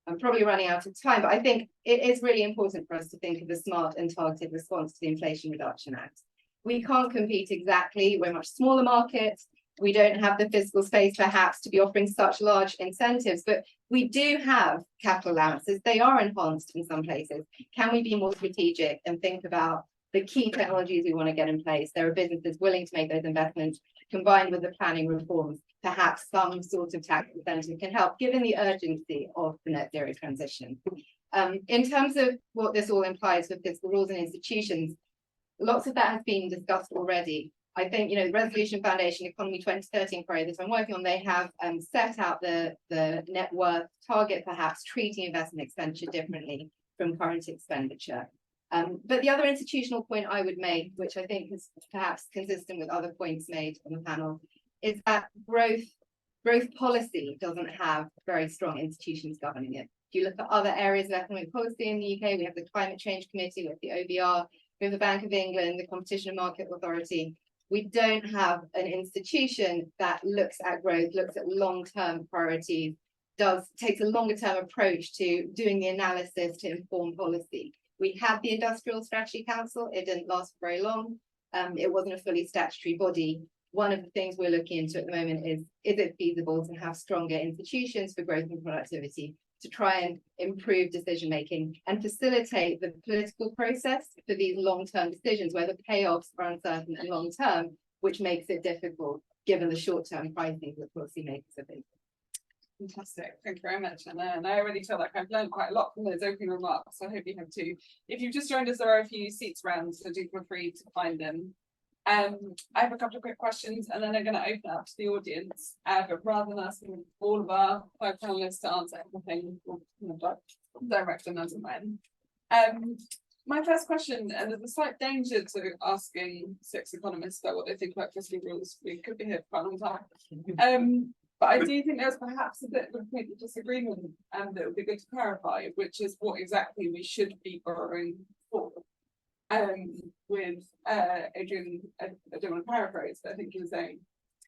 I'm probably running out of time, but I think it is really important for us to think of a smart and targeted response to the Inflation Reduction Act. We can't compete exactly, we're a much smaller market. We don't have the fiscal space perhaps to be offering such large incentives, but we do have capital allowances. They are enhanced in some places. Can we be more strategic and think about the key technologies we want to get in place? There are businesses willing to make those investments combined with the planning reforms. Perhaps some sort of tax incentive can help, given the urgency of the net zero transition. In terms of what this all implies for fiscal rules and institutions, lots of that has been discussed already. I think, the Resolution Foundation Economy 2030 inquiry that I'm working on, they have set out the net worth target, perhaps treating investment expenditure differently from current expenditure. But the other institutional point I would make, which I think is perhaps consistent with other points made on the panel, is that growth policy doesn't have very strong institutions governing it. If you look at other areas of economic policy in the UK, we have the Climate Change Committee, we have the OBR, we have the Bank of England, the Competition and Market Authority. We don't have an institution that looks at growth, looks at long-term priorities, takes a longer-term approach to doing the analysis to inform policy. We had the Industrial Strategy Council. It didn't last very long. It wasn't a fully statutory body. One of the things we're looking into at the moment is it feasible to have stronger institutions for growth and productivity to try and improve decision making and facilitate the political process for these long-term decisions where the payoffs are uncertain and long-term, which makes it difficult given the short-term pricing that policymakers have been. Fantastic, thank you very much. And I already feel like I've learned quite a lot from those opening remarks. So I hope you have too. If you've just joined us, there are a few seats around, so do feel free to find them. I have a couple of quick questions and then I'm going to open up to the audience. But rather than asking all of our 5 panelists to answer everything, we'll direct them as and when. My first question, and there's a slight danger to asking 6 economists about what they think about fiscal rules. We could be here for quite a long time. But I do think there's perhaps a bit of a point of disagreement that would be good to clarify, which is what exactly we should be borrowing for. With Adrian, I don't want to paraphrase, but I think he was saying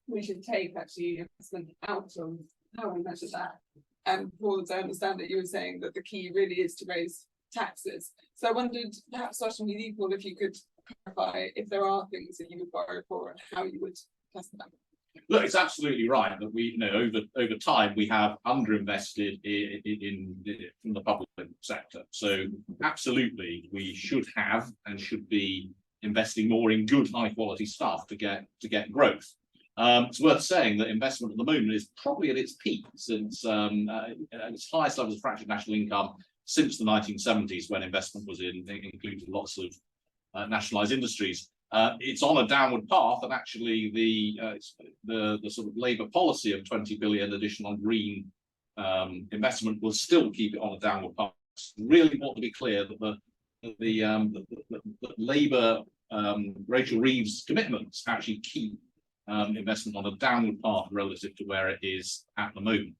we should take actually investment out of how we measure that. And Paul, I understand that you were saying that the key really is to raise taxes. So I wondered, perhaps starting with you, Paul, if you could clarify if there are things that you would borrow for and how you would test them. Look, it's absolutely right that we, over time we have underinvested from the public sector. So absolutely, we should have and should be investing more in good, high quality stuff to get growth. It's worth saying that investment at the moment is probably at its peak since its highest levels of fraction of national income since the 1970s, when investment was included lots of nationalised industries. It's on a downward path, and actually the sort of Labour policy of 20 billion additional green investment will still keep it on a downward path. It's really important to be clear that the Labour Rachel Reeves commitments actually keep investment on a downward path relative to where it is at the moment.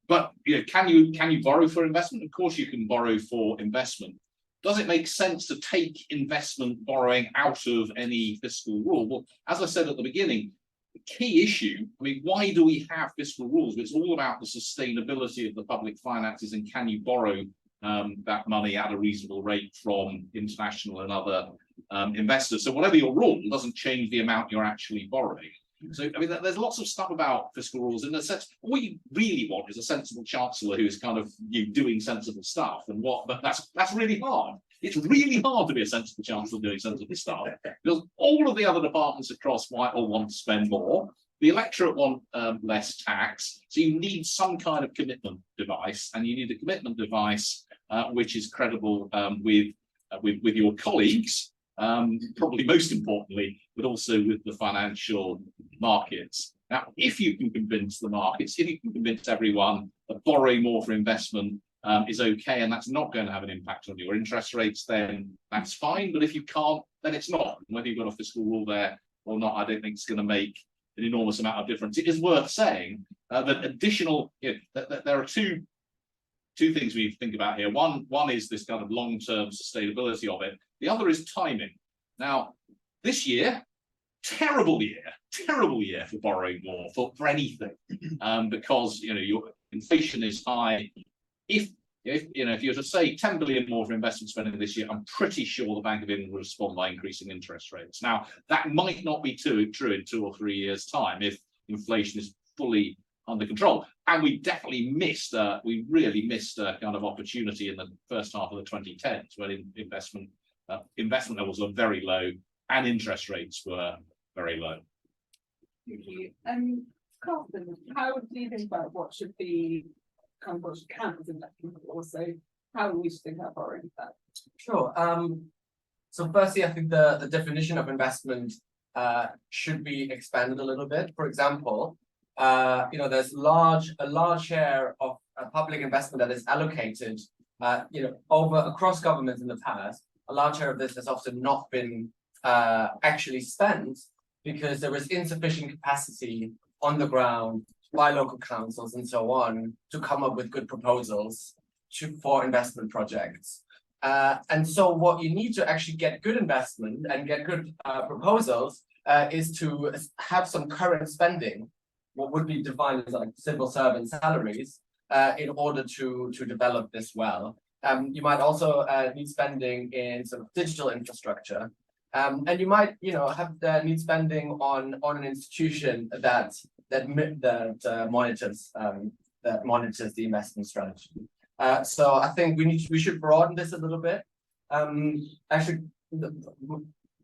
But can you borrow for investment? Of course you can borrow for investment. Does it make sense to take investment borrowing out of any fiscal rule? Well, as I said at the beginning, the key issue, why do we have fiscal rules? It's all about the sustainability of the public finances, and can you borrow that money at a reasonable rate from international and other investors. So whatever your rule, doesn't change the amount you're actually borrowing. So there's lots of stuff about fiscal rules. In a sense, what you really want is a sensible chancellor who's kind of doing sensible stuff. But that's really hard. It's really hard to be a sensible chancellor doing sensible stuff, because all of the other departments across Whitehall want to spend more. The electorate want less tax. So you need some kind of commitment device, and you need a commitment device which is credible with your colleagues. Probably most importantly, but also with the financial markets. Now, if you can convince the markets, if you can convince everyone that borrowing more for investment is okay, and that's not going to have an impact on your interest rates, then that's fine. But if you can't, then it's not. Whether you've got a fiscal rule there or not, I don't think it's going to make an enormous amount of difference. It is worth saying that additional, that there are two things we need to think about here. One is this kind of long-term sustainability of it. The other is timing. Now, this year, terrible year for borrowing more for anything, because your inflation is high. If you were to say 10 billion more for investment spending this year, I'm pretty sure the Bank of England will respond by increasing interest rates. Now, that might not be true in 2 or 3 years' time if inflation is fully under control. And we definitely missed, we really missed a kind of opportunity in the first half of the 2010s when investment levels were very low and interest rates were very low. Thank you. Carsten, how do you think about what should be kind of what should count as investment, but also how we should think about borrowing that? Sure. So firstly, I think the definition of investment should be expanded a little bit. For example, there's a large share of public investment that is allocated, across governments in the past. A large share of this has often not been actually spent because there was insufficient capacity on the ground by local councils and so on to come up with good proposals for investment projects. And so what you need to actually get good investment and get good proposals is to have some current spending, what would be defined as like civil servant salaries, in order to develop this well. You might also need spending in sort of digital infrastructure. And you might, have need spending on an institution that monitors the investment strategy. So I think we should broaden this a little bit. Actually,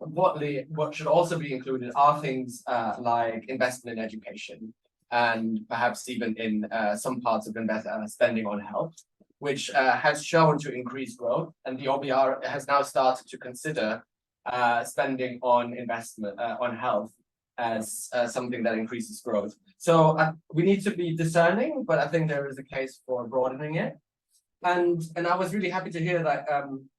importantly, what should also be included are things like investment in education, and perhaps even in some parts of spending on health, which has shown to increase growth, and the OBR has now started to consider spending on investment on health as something that increases growth. So we need to be discerning, but I think there is a case for broadening it. And I was really happy to hear that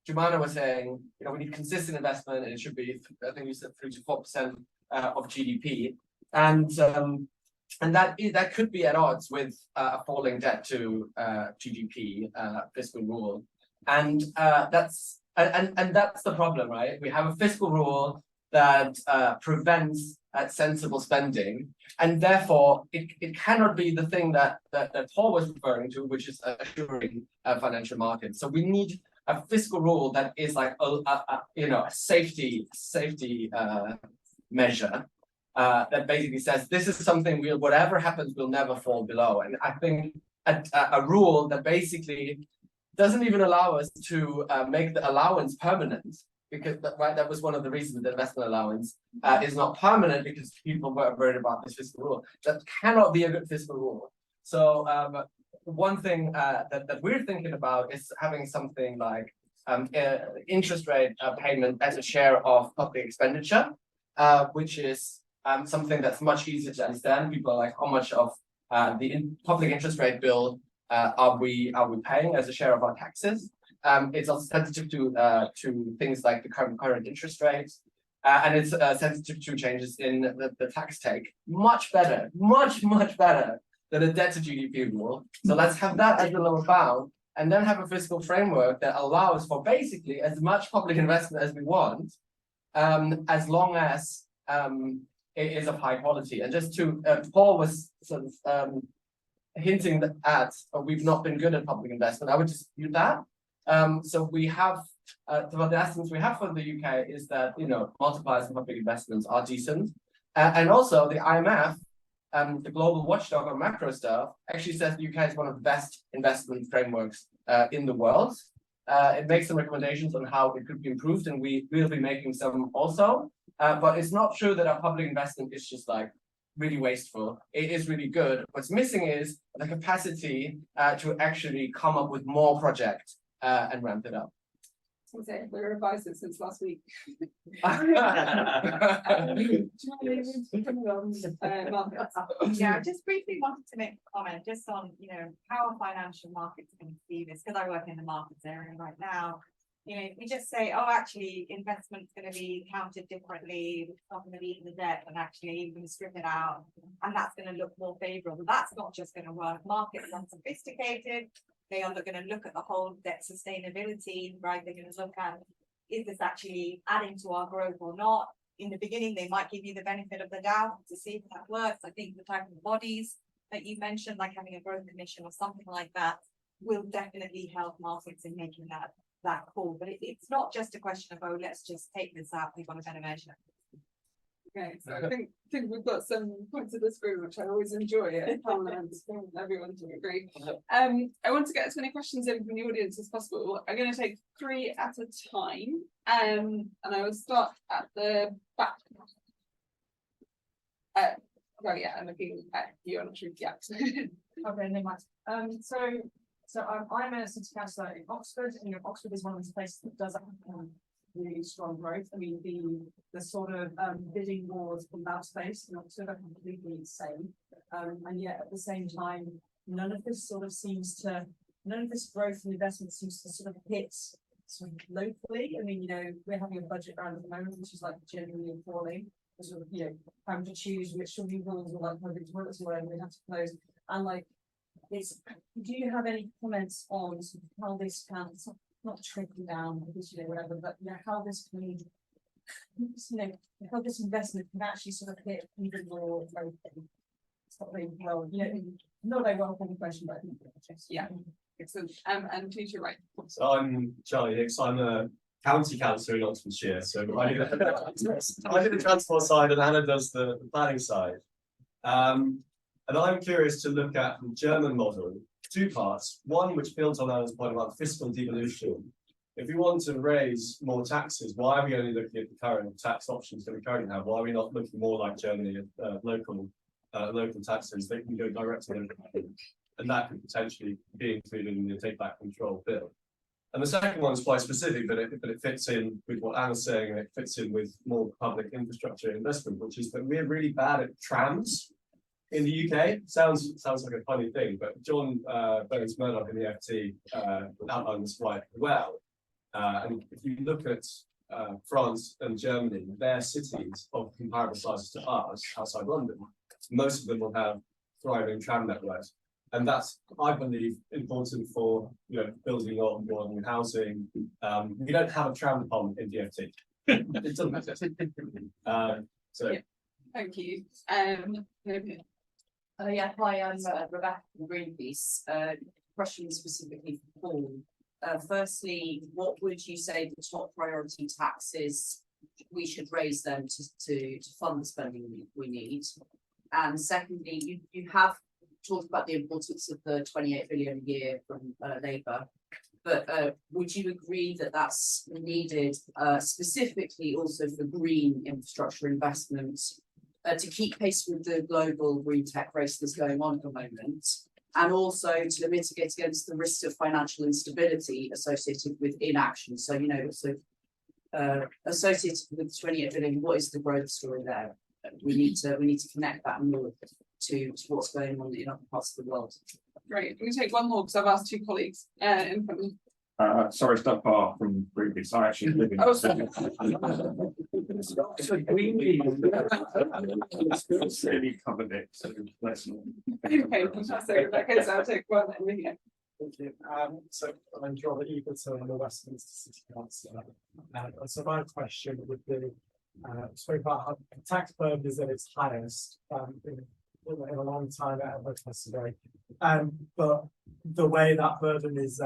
Jumana was saying, we need consistent investment, and it should be, I think you said 3 to 4% of GDP, and that could be at odds with a falling debt to GDP fiscal rule, and that's the problem, right? We have a fiscal rule that prevents sensible spending, and therefore it cannot be the thing that Paul was referring to, which is assuring financial markets. So we need a fiscal rule that is like a safety measure that basically says this is something whatever happens, we'll never fall below. And I think a rule that basically doesn't even allow us to make the allowance permanent, because that was one of the reasons the investment allowance is not permanent, because people were worried about this fiscal rule. That cannot be a good fiscal rule. So one thing that we're thinking about is having something like interest rate payment as a share of public expenditure, which is something that's much easier to understand. People are like, how much of the public interest rate bill are we paying as a share of our taxes? It's also sensitive to things like the current interest rates, and it's sensitive to changes in the tax take. Much better than a debt to GDP rule. So let's have that as the lower bound, and then have a fiscal framework that allows for basically as much public investment as we want, as long as it is of high quality. And just to Paul was sort of hinting at we've not been good at public investment. I would dispute that. So we have the estimates we have for the UK is that multipliers in public investments are decent, and also the IMF, the global watchdog on macro stuff, actually says the UK is one of the best investment frameworks in the world. It makes some recommendations on how it could be improved, and we will be making some also. But it's not true that our public investment is just like really wasteful. It is really good. What's missing is the capacity to actually come up with more projects and ramp it up. We're revised it since last week. Yeah, just briefly wanted to make a comment just on, how financial markets can see this, because I work in the markets area right now. If we just say, oh, actually, investment's going to be counted differently, it's not going to be the debt, and actually you're going to strip it out, and that's going to look more favorable. That's not just going to work. Markets are sophisticated. They are going to look at the whole debt sustainability, right? They're going to look at, is this actually adding to our growth or not? In the beginning, they might give you the benefit of the doubt to see if that works. I think the type of bodies that you mentioned, like having a growth commission or something like that, will definitely help markets in making that call. But it's not just a question of, oh, let's just take this out, we've got a better measure. Okay, so I think we've got some points of disagreement, which I always enjoy at Parliament, everyone to agree. I want to get as many questions in from the audience as possible. I'm going to take 3 at a time, and I will start at the back. Well, yeah, I'm looking at you, I'm not sure yet. Okay, no matter. So I'm a city councillor in Oxford, and Oxford is one of those places that does really strong growth. I mean, the sort of bidding wars in that space are not sort of completely insane. And yet at the same time, none of this growth and investment seems to sort of hit sort of locally. I mean, we're having a budget round at the moment, which is like generally appalling. Sort of, having to choose which swimming pools or like public toilets or whatever we have to close. And like, do you have any comments on sort of how this can not trickle down because whatever, but how this can, how this investment can actually sort of hit even more growth? It's not very well, not a very well formed question, but I think Yeah. Excellent. And to your right. So I'm Charlie Hicks. I'm a county councillor in Oxfordshire. So I do the transport side and Anna does the planning side. And I'm curious to look at the German model, two parts. One, which builds on Anna's point about fiscal devolution. If we want to raise more taxes, why are we only looking at the current tax options that we currently have? Why are we not looking more like Germany at local taxes? They can go directly to everything. And that could potentially be included in the Take Back Control bill. And the second one is quite specific, but it fits in with what Anna's saying, and it fits in with more public infrastructure investment, which is that we're really bad at trams in the UK. Sounds like a funny thing, but John Burns-Murdoch in the FT outlined this quite well. And if you look at France and Germany, their cities of comparable sizes to ours outside London, most of them will have thriving tram networks. And that's, I believe, important for building on modern housing. We don't have a tram department in DFT. It doesn't matter. So Yeah. Thank you. Yeah, hi, I'm Rebecca from Greenpeace. Question specifically for Paul. Firstly, what would you say the top priority taxes we should raise them to fund the spending we need? And secondly, you have talked about the importance of the 28 billion a year from Labour, but would you agree that that's needed specifically also for green infrastructure investments to keep pace with the global green tech race that's going on at the moment, and also to mitigate against the risks of financial instability associated with inaction? So, associated with 28 billion, what is the growth story there? We need to connect that more to what's going on in other parts of the world. Great. We take one more because I've asked two colleagues in front of me. Sorry, it's Doug Parr from Greenpeace. I actually live in. Oh, sorry. Really covered it, so let's not. Okay, fantastic. Okay, so I'll take one and we here. Thank you. So I'm John Eagleton, I'm a Westminster City Councillor. So my question would be, spoke about how the tax burden is at its highest in a long time today. But the way that burden is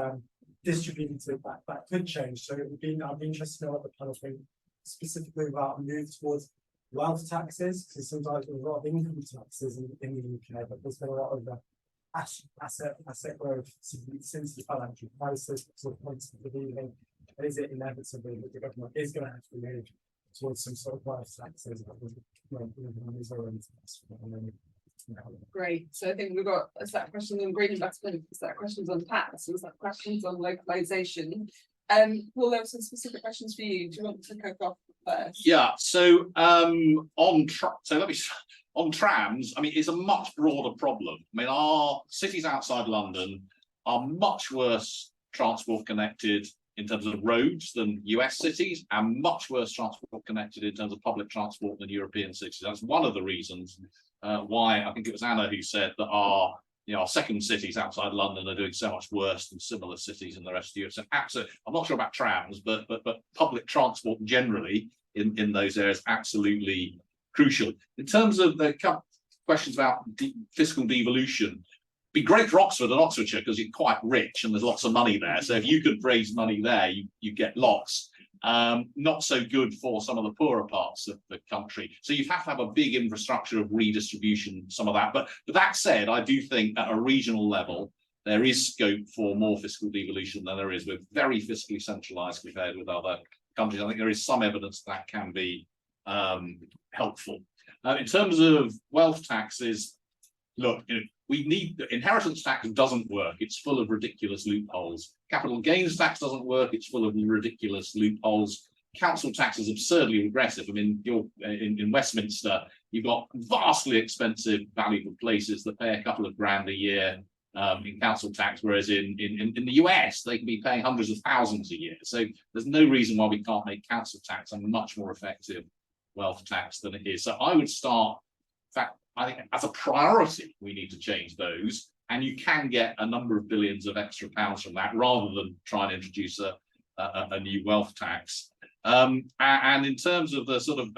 distributed, that could change. So I'd be interested to know what the panel think specifically about a move towards wealth taxes, because sometimes there's a lot of income taxes in the UK, but there's been a lot of asset growth since the financial crisis, sort of points to believing, is it inevitable that the government is going to have to move towards some sort of wealth taxes? Great. So I think we've got a set of questions on green investment, a set of questions on tax, a set of questions on localization. Paul, there were some specific questions for you. Do you want to kick off first? Yeah. So on trams, I mean, it's a much broader problem. I mean, our cities outside London are much worse transport connected in terms of roads than US cities, and much worse transport connected in terms of public transport than European cities. That's one of the reasons why I think it was Anna who said that our second cities outside London are doing so much worse than similar cities in the rest of Europe. So absolutely, I'm not sure about trams, but public transport generally in those areas absolutely crucial. In terms of the questions about fiscal devolution, be great for Oxford and Oxfordshire because you're quite rich and there's lots of money there. So if you could raise money there, you get lots. Not so good for some of the poorer parts of the country. So you have to have a big infrastructure of redistribution, some of that. But that said, I do think at a regional level, there is scope for more fiscal devolution than there is. We're very fiscally centralised compared with other countries. I think there is some evidence that can be helpful. In terms of wealth taxes, look, we need inheritance tax doesn't work. It's full of ridiculous loopholes. Capital gains tax doesn't work. It's full of ridiculous loopholes. council tax is absurdly regressive. I mean, you're in Westminster, you've got vastly expensive, valuable places that pay a couple of grand a year in council tax, whereas in the US, they can be paying hundreds of thousands a year. So there's no reason why we can't make council tax a much more effective wealth tax than it is. So I would start, in fact, I think as a priority, we need to change those. And you can get a number of billions of extra pounds from that rather than try and introduce a new wealth tax. And in terms of the sort of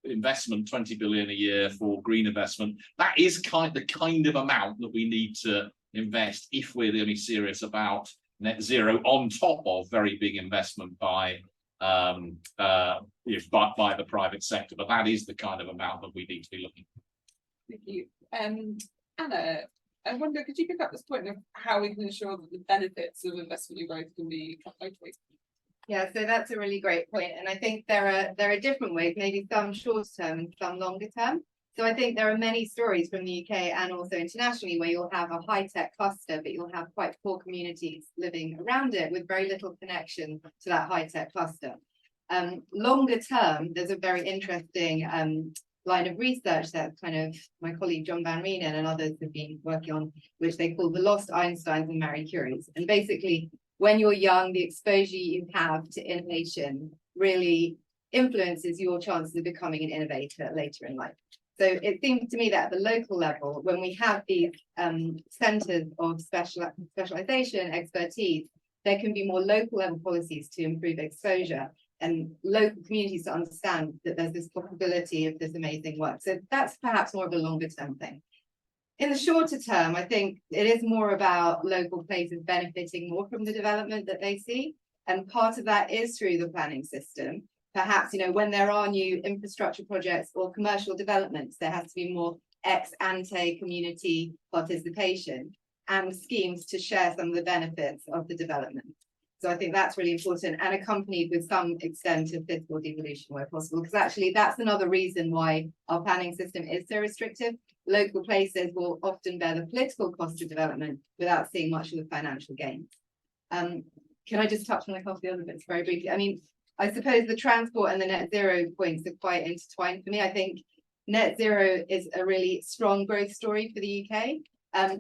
investment, 20 billion a year for green investment, that is the kind of amount that we need to invest if we're really serious about net zero, on top of very big investment by the private sector. But that is the kind of amount that we need to be looking at. Thank you. Anna, I wonder, could you pick up this point of how we can ensure that the benefits of investment in growth can be motivated? Yeah, so that's a really great point. And I think there are different ways, maybe some short term and some longer term. So I think there are many stories from the UK and also internationally where you'll have a high-tech cluster, but you'll have quite poor communities living around it with very little connection to that high-tech cluster. Longer term, there's a very interesting line of research that kind of my colleague John Van Reenen and others have been working on, which they call the lost Einsteins and Marie Curies. And basically, when you're young, the exposure you have to innovation really influences your chances of becoming an innovator later in life. So it seems to me that at the local level, when we have these centres of specialisation, expertise, there can be more local level policies to improve exposure and local communities to understand that there's this possibility of this amazing work. So that's perhaps more of a longer term thing. In the shorter term, I think it is more about local places benefiting more from the development that they see. And part of that is through the planning system. Perhaps, when there are new infrastructure projects or commercial developments, there has to be more ex ante community participation and schemes to share some of the benefits of the development. So I think that's really important, and accompanied with some extent of fiscal devolution where possible, because actually that's another reason why our planning system is so restrictive. Local places will often bear the political cost of development without seeing much of the financial gain. Can I just touch on a couple of the other bits very briefly? I mean, I suppose the transport and the net zero points are quite intertwined for me. I think net zero is a really strong growth story for the UK,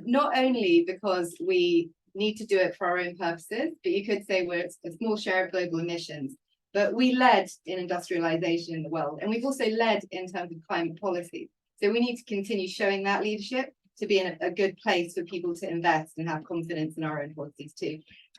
not only because we need to do it for our own purposes, but you could say we're a small share of global emissions, but we led in industrialization in the world, and we've also led in terms of climate policy. So we need to continue showing that leadership to be in a good place for people to invest and have confidence in our own policies too.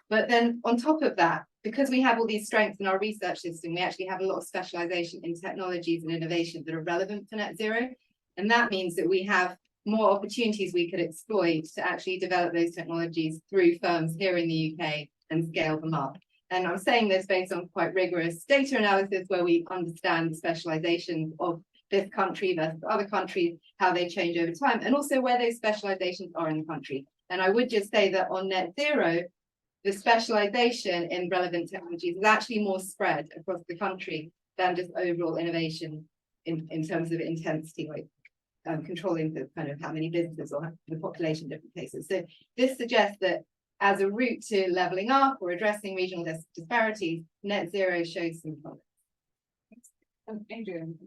But then on top of that, because we have all these strengths in our research system, we actually have a lot of specialization in technologies and innovations that are relevant to net zero. And that means that we have more opportunities we could exploit to actually develop those technologies through firms here in the UK and scale them up. And I'm saying this based on quite rigorous data analysis where we understand the specializations of this country versus other countries, how they change over time, and also where those specializations are in the country. And I would just say that on net zero, the specialization in relevant technologies is actually more spread across the country than just overall innovation in terms of intensity, like controlling the kind of how many businesses or the population in different places. So this suggests that as a route to leveling up or addressing regional disparities, net zero shows some promise. Adrian.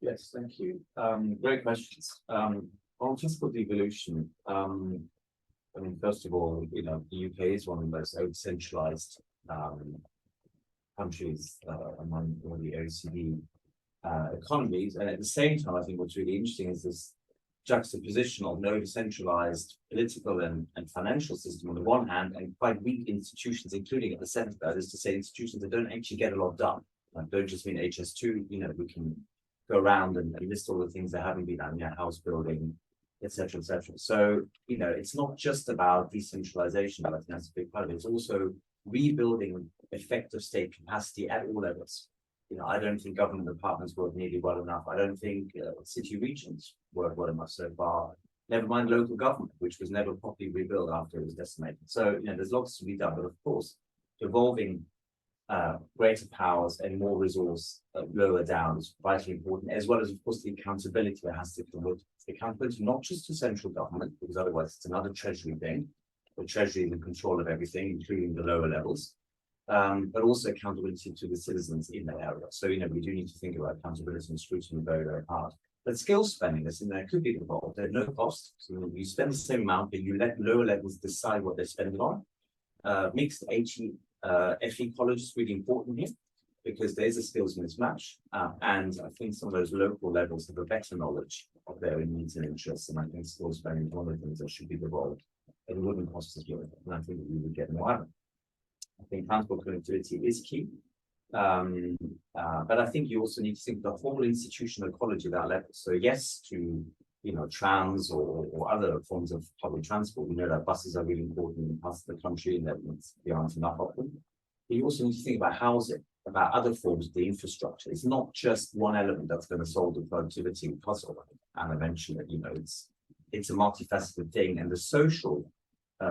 Yes, thank you. Great questions. On fiscal devolution, I mean, first of all, the UK is one of the most over-centralized countries among all the OECD economies. And at the same time, I think what's really interesting is this juxtaposition of no decentralized political and financial system on the one hand, and quite weak institutions, including at the center. That is to say, institutions that don't actually get a lot done. I don't just mean HS2, we can go around and list all the things that haven't been done, house building, etc., etc. So, it's not just about decentralization, but I think that's a big part of it. It's also rebuilding effective state capacity at all levels. I don't think government departments work nearly well enough. I don't think city regions work well enough so far. Never mind local government, which was never properly rebuilt after it was decimated. So, there's lots to be done, but of course, evolving greater powers and more resource lower down is vitally important, as well as, of course, the accountability that has to come with accountability, not just to central government, because otherwise it's another treasury thing. The treasury is in control of everything, including the lower levels. but also accountability to the citizens in that area. So, you know, we do need to think about accountability and scrutiny very, very hard. But skill spending that's in there could be involved at no cost. So you spend the same amount, but you let lower levels decide what they spend it on. Mixed FE college is really important here because there's a skills mismatch. And I think some of those local levels have a better knowledge of their needs and interests. And I think skills spending is one of the things that should be devolved. It wouldn't cost us more. And I think that we would get more out of it. I think transport connectivity is key. But I think you also need to think the whole institutional ecology at that level. So yes, to trams or other forms of public transport. We know that buses are really important in parts of the country and that there aren't enough of them. But you also need to think about housing, about other forms of the infrastructure. It's not just one element that's going to solve the productivity puzzle. And eventually, it's a multifaceted thing, and the social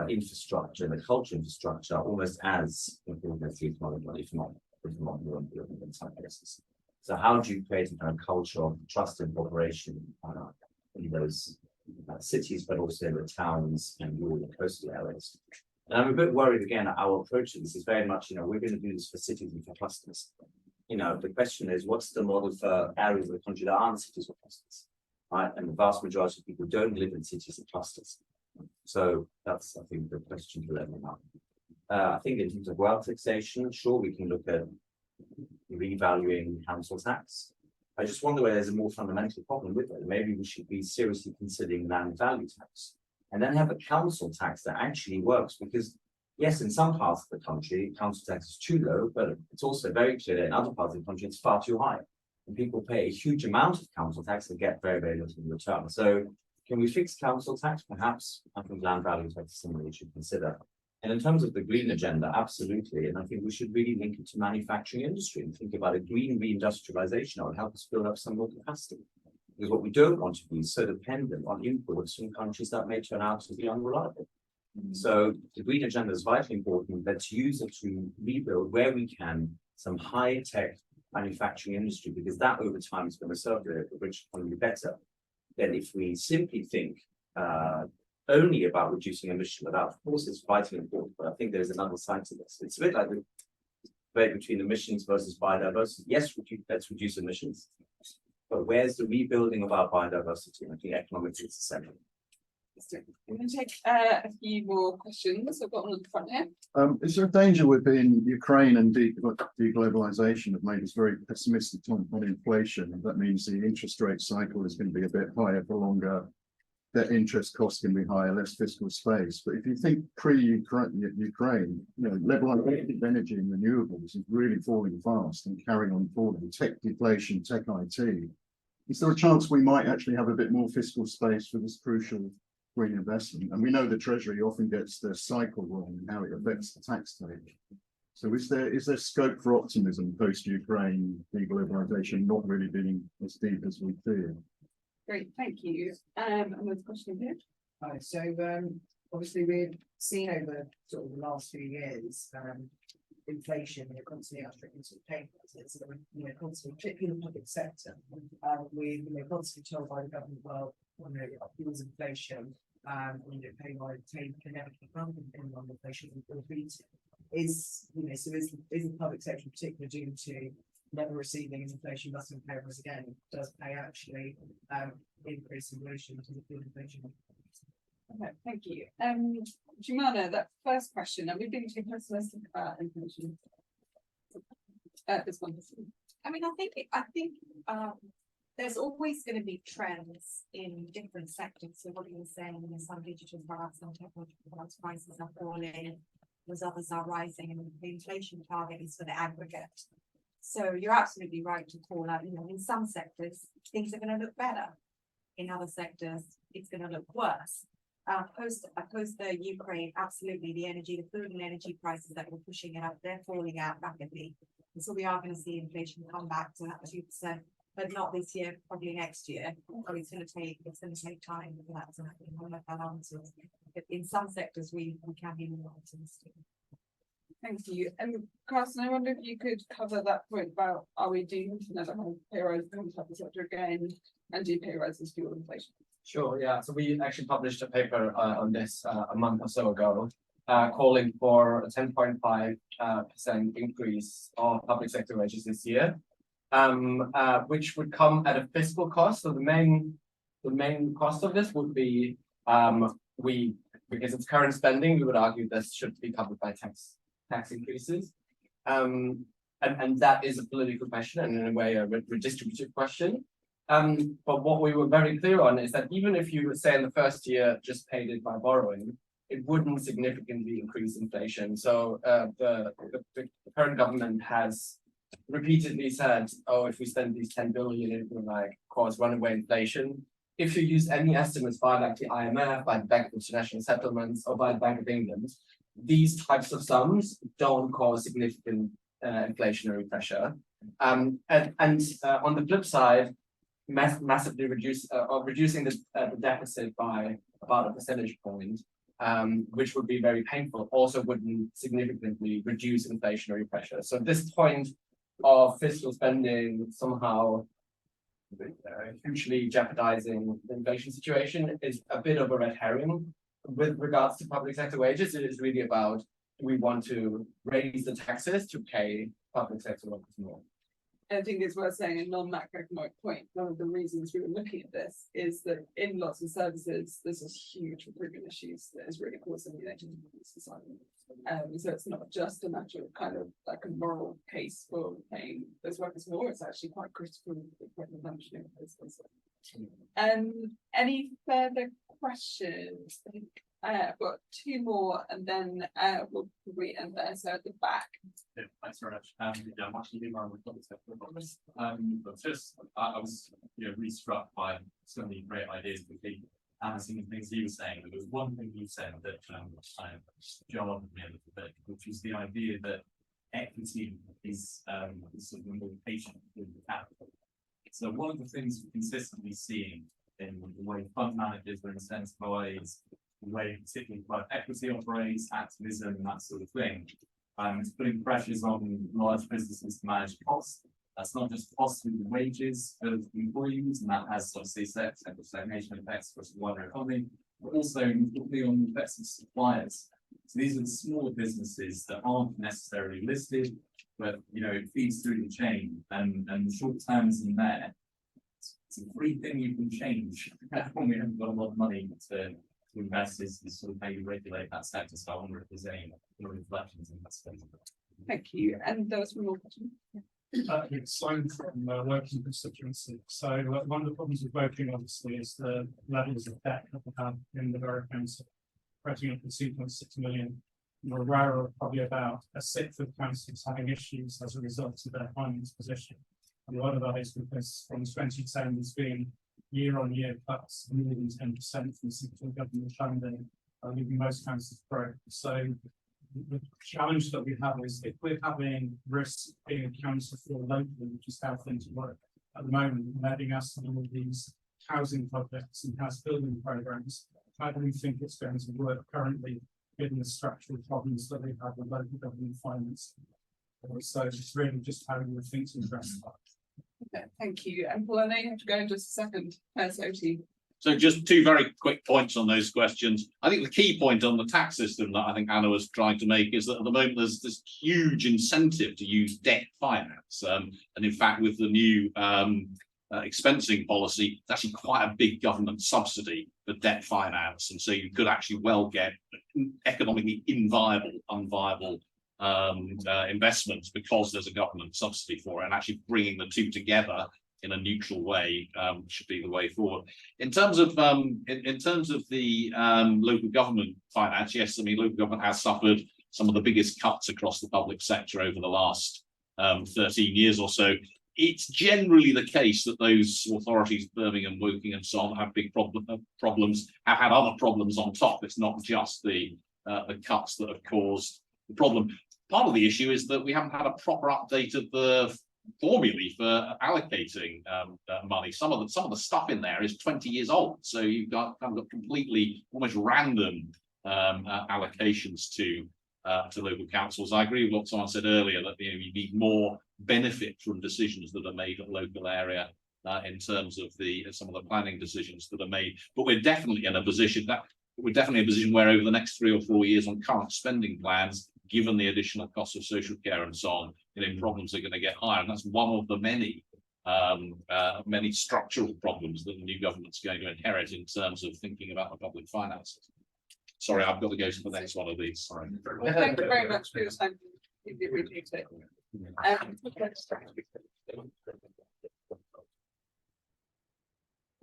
infrastructure and the cultural infrastructure are almost as important as the economic one, if not more important in some cases. So how do you create a kind of culture of trust and cooperation in those cities, but also in the towns and rural and coastal areas? And I'm a bit worried again, our approach to this is very much, we're going to do this for cities and for clusters. The question is, what's the model for areas of the country that aren't cities or clusters, right? And the vast majority of people don't live in cities and clusters. So that's, I think, the question to level up. I think in terms of wealth taxation, sure, we can look at revaluing council tax. I just wonder whether there's a more fundamental problem with it. Maybe we should be seriously considering land value tax and then have a council tax that actually works, because yes, in some parts of the country, council tax is too low, but it's also very clear that in other parts of the country, it's far too high. And people pay a huge amount of council tax and get very, very little in return. So can we fix council tax? Perhaps. I think land value tax is something we should consider. And in terms of the green agenda, absolutely. And I think we should really link it to manufacturing industry and think about a green reindustrialization that would help us build up some more capacity. Because what we don't want to be is so dependent on imports from countries that may turn out to be unreliable. So the green agenda is vitally important. Let's use it to rebuild where we can some high-tech manufacturing industry, because that over time is going to serve the rich economy better than if we simply think only about reducing emission. That, of course, is vitally important, but I think there's another side to this. It's a bit like the debate between emissions versus biodiversity. Yes, let's reduce emissions, but where's the rebuilding of our biodiversity? I think economics is essential. I'm going to take a few more questions. I've got one on the front here. Is there a danger within Ukraine and deglobalization have made us very pessimistic on inflation? And that means the interest rate cycle is going to be a bit higher for longer. That interest costs can be higher, less fiscal space. But if you think pre-Ukraine, level of energy and renewables is really falling fast and carrying on falling. Tech deflation, tech IT. Is there a chance we might actually have a bit more fiscal space for this crucial green investment? And we know the Treasury often gets the cycle wrong and how it affects the tax take. So is there scope for optimism post-Ukraine deglobalization not really being as deep as we fear? Great, thank you. And there's a question here. Hi, so obviously we've seen over sort of the last few years inflation, constantly outstripping sort of pay rises, constantly, particularly in the public sector, we constantly told by the government, well, fuels inflation, pay rise can never keep up in on inflation or beat it. Is the public sector in particular due to never receiving an inflation busting pay rise again? Does pay actually increase in relation to the fuel inflation? Okay, thank you. Jumana, that first question, have we been too pessimistic about inflation? This one. I think there's always going to be trends in different sectors. So what you're saying, some digital products, some technological products prices are falling, as others are rising, and the inflation target is for the aggregate. So you're absolutely right to call out, in some sectors, things are going to look better. In other sectors, it's going to look worse. Post the Ukraine, absolutely, the food and energy prices that were pushing it up, they're falling out rapidly. And so we are going to see inflation come back to that 2%, but not this year, probably next year. So it's going to take time for that to happen. But in some sectors, we can be more optimistic. Thank you. And Carsten, I wonder if you could cover that point about, are we due to another pay rise in the public sector again, and do pay rises fuel inflation? Sure, yeah. So we actually published a paper on this a month or so ago. calling for a 10.5% increase of public sector wages this year, which would come at a fiscal cost. So the main cost of this would be because it's current spending, we would argue this should be covered by tax increases. And that is a political question and in a way a redistributive question. But what we were very clear on is that even if you would say in the first year just paid it by borrowing, it wouldn't significantly increase inflation. So the current government has repeatedly said, oh, if we spend these 10 billion, it will like cause runaway inflation. If you use any estimates by like the IMF, by the Bank of International Settlements, or by the Bank of England, these types of sums don't cause significant inflationary pressure. And on the flip side, massively reducing the deficit by about a percentage point, which would be very painful, also wouldn't significantly reduce inflationary pressure. So this point of fiscal spending somehow hugely jeopardizing the inflation situation is a bit of a red herring. With regards to public sector wages, it is really about, do we want to raise the taxes to pay public sector workers more? I think it's worth saying a non-macroeconomic point. One of the reasons we were looking at this is that in lots of services, there's this huge recruitment issues that is really causing the society. So it's not just a matter of kind of like a moral case for paying those workers more. It's actually quite critical for the functioning of this. Any further questions? I think I've got two more, and then we'll probably end there. So at the back. Yeah, thanks very much. Yeah, I'm actually doing my own but just I was really struck by so many great ideas with the and things he was saying. There was one thing you said that jarred me a little bit, which is the idea that equity is sort of more patient than capital. So one of the things we're consistently seeing in the way fund managers are incentivized, the way particularly private equity operates, activism, and that sort of thing. It's putting pressures on large businesses to manage costs. That's not just costs through the wages of employees, and that has obviously stagnation effects across the wider economy, but also importantly on the effects of suppliers. So these are the smaller businesses that aren't necessarily listed, but it feeds through the chain, and the short terms in there. It's a free thing you can change when we haven't got a lot of money to invest is sort of maybe regulate that sector. So I wonder if there's any reflections in that space. Thank you. And there was one more question. It's Simon from working constituency. So one of the problems with voting obviously is the levels of debt that we have in the Borough Council, spreading up to 2.6 million. We're aware of probably about a sixth of councils having issues as a result of their finance position. And a lot of that is because from 2010 there's been year-on-year cuts of more than 10% from central government funding, leaving most councils broke. So the challenge that we have is if we're having risks being accounted for locally, which is how things work at the moment, letting us on all these housing projects and house building programs, how do we think it's going to work currently, given the structural problems that we have with local government finance? So it's really just how we think to address that. Okay, thank you. And Paul, I know you have to go in just a second. So just two very quick points on those questions. I think the key point on the tax system that I think Anna was trying to make is that at the moment there's this huge incentive to use debt finance. And in fact, with the new expensing policy, it's actually quite a big government subsidy for debt finance. And so you could actually well get economically unviable investments because there's a government subsidy for it, and actually bringing the two together in a neutral way should be the way forward. In terms of the local government finance, yes, I mean local government has suffered some of the biggest cuts across the public sector over the last 13 years or so. It's generally the case that those authorities, Birmingham, Woking, and so on, have big problems, have had other problems on top. It's not just the cuts that have caused the problem. Part of the issue is that we haven't had a proper update of the formulae for allocating money. Some of the stuff in there is 20 years old, so you've got completely almost random allocations to local councils. I agree with what someone said earlier that you need more benefit from decisions that are made at local area in terms of some of the planning decisions that are made. But we're definitely in a position that we're definitely in a position where over the next 3 or 4 years on current spending plans, given the additional cost of social care and so on, problems are going to get higher. And that's one of the many structural problems that the new government's going to inherit in terms of thinking about the public finances. Sorry, I've got to go to the next one of these. Sorry. Well, thank you very much for your time. We appreciate it.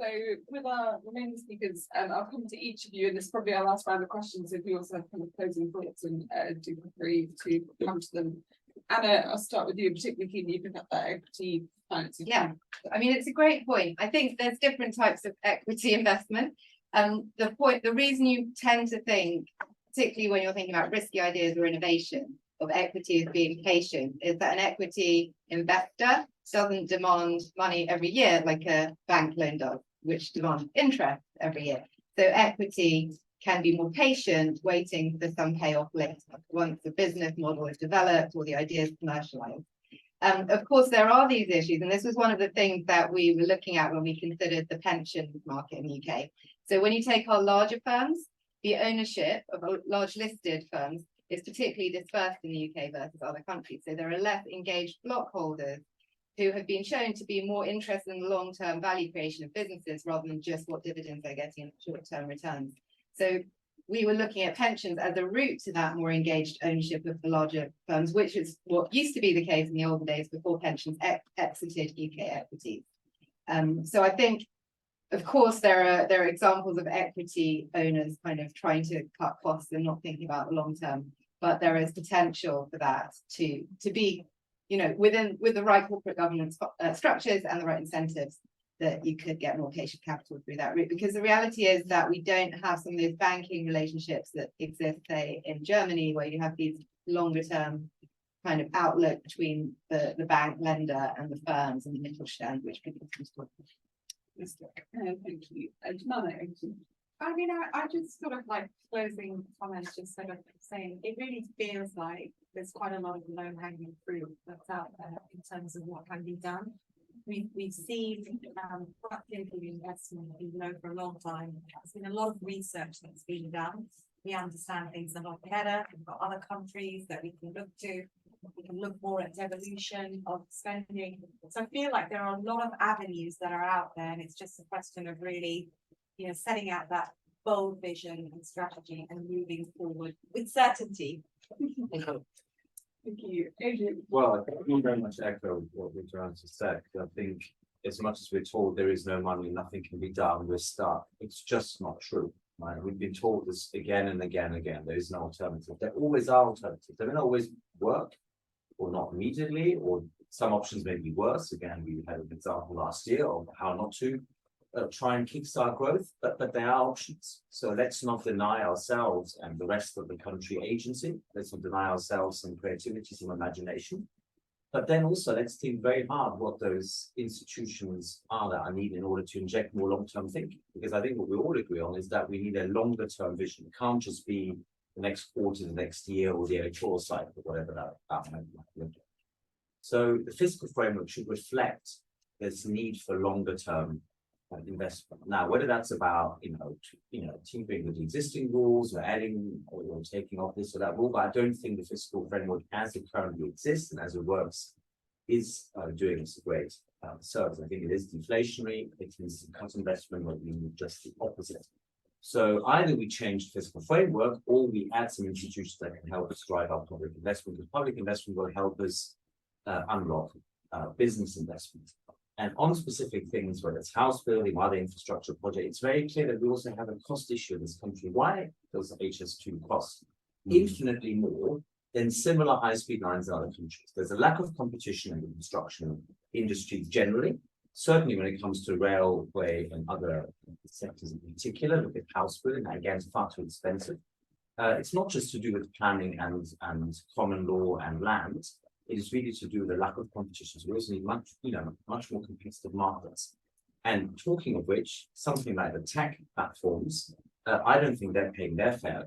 So with our remaining speakers, I'll come to each of you, and this is probably our last round of questions. If you also have kind of closing thoughts, and do feel free to come to them. Anna, I'll start with you, particularly keen you pick up that equity financing. Yeah, I mean, it's a great point. I think there's different types of equity investment. The reason you tend to think, particularly when you're thinking about risky ideas or innovation, of equity as being patient, is that an equity investor doesn't demand money every year like a bank loan does, which demands interest every year. So equity can be more patient, waiting for some payoff later, once the business model is developed or the idea is commercialized. Of course, there are these issues, and this was one of the things that we were looking at when we considered the pension market in the UK. So when you take our larger firms, the ownership of large listed firms is particularly dispersed in the UK versus other countries. So there are less engaged block holders who have been shown to be more interested in the long-term value creation of businesses rather than just what dividends they're getting in short-term returns. So we were looking at pensions as a route to that more engaged ownership of the larger firms, which is what used to be the case in the olden days before pensions exited UK equities. So I think, of course, there are examples of equity owners kind of trying to cut costs and not thinking about the long term, but there is potential for that to be, with the right corporate governance structures and the right incentives, that you could get more patient capital through that route. Because the reality is that we don't have some of those banking relationships that exist, say, in Germany, where you have these longer term kind of outlook between the bank lender and the firms and the Mittelstand, which people can talk about. Thank you. Jumana, I mean, I just sort of like closing comments, just sort of saying it really feels like there's quite a lot of low-hanging fruit that's out there in terms of what can be done. We've seen productive investment being known for a long time. There's been a lot of research that's been done. We understand things a lot better. We've got other countries that we can look to. We can look more at evolution of spending. So I feel like there are a lot of avenues that are out there, and it's just a question of really, setting out that bold vision and strategy and moving forward with certainty. Thank you. Adrian. Well, I think very much echo what Adrian just said. I think as much as we're told there is no money, nothing can be done, we're stuck. It's just not true. Right? We've been told this again and again and again. There is no alternative. There always are alternatives. They don't always work, or not immediately, or some options may be worse. Again, we had an example last year of how not to try and kickstart growth, but there are options. So let's not deny ourselves and the rest of the country agency. Let's not deny ourselves some creativity, some imagination. But then also let's think very hard what those institutions are that are needed in order to inject more long-term thinking. Because I think what we all agree on is that we need a longer-term vision. It can't just be the next quarter, the next year, or the electoral cycle, whatever that might be. So the fiscal framework should reflect this need for longer-term investment. Now, whether that's about tinkering with the existing rules or adding or taking off this or that rule, but I don't think the fiscal framework as it currently exists and as it works is doing us a great service. I think it is deflationary. It needs to cut investment, or we need just the opposite. So either we change the fiscal framework or we add some institutions that can help us drive our public investment. Because public investment will help us unlock business investment. And on specific things, whether it's house building or other infrastructure projects, it's very clear that we also have a cost issue in this country. Why does HS2 cost infinitely more than similar high-speed lines in other countries? There's a lack of competition in the construction industry generally, certainly when it comes to railway and other sectors in particular. Look at house building, again, it's far too expensive. It's not just to do with planning and common law and land. It is really to do with the lack of competition. So we also need much more competitive markets. And talking of which, something like the tech platforms, I don't think they're paying their fair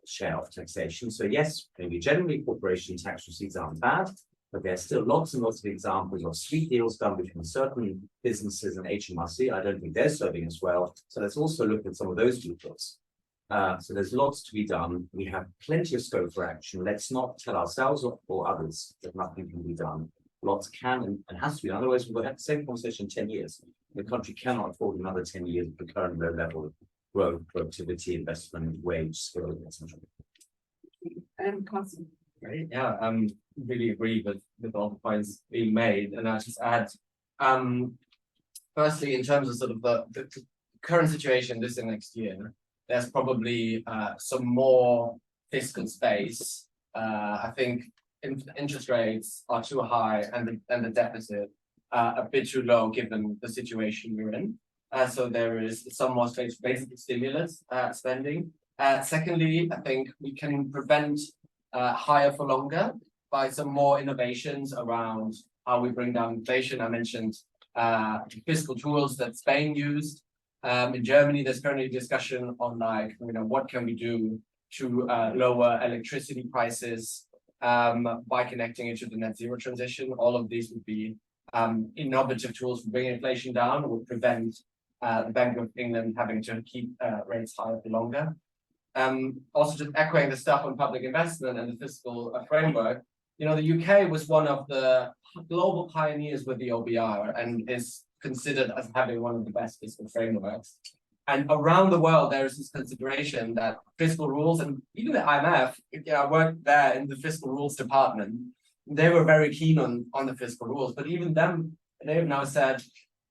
share of taxation. So yes, maybe generally corporation tax receipts aren't bad, but there's still lots and lots of examples of sweet deals done between certain businesses and HMRC. I don't think they're serving as well. So let's also look at some of those details. So there's lots to be done. We have plenty of scope for action. Let's not tell ourselves or others that nothing can be done. Lots can and has to be. Otherwise, we'll have the same conversation in 10 years. The country cannot afford another 10 years of the current low level of growth, productivity, investment, wage, skill, etc. Carsten. Right, yeah, really agree with all the points being made, and I just add, firstly, in terms of sort of the current situation this and next year, there's probably some more fiscal space. I think interest rates are too high and the deficit a bit too low given the situation we're in. So there is some more space for basic stimulus spending. Secondly, I think we can prevent higher for longer by some more innovations around how we bring down inflation. I mentioned fiscal tools that Spain used. In Germany, there's currently a discussion on what can we do to lower electricity prices by connecting it to the net zero transition. All of these would be innovative tools for bringing inflation down, would prevent the Bank of England having to keep rates higher for longer. Also just echoing the stuff on public investment and the fiscal framework, the UK was one of the global pioneers with the OBR and is considered as having one of the best fiscal frameworks. And around the world, there is this consideration that fiscal rules, and even the IMF, I worked there in the fiscal rules department, they were very keen on the fiscal rules, but even them, they've now said,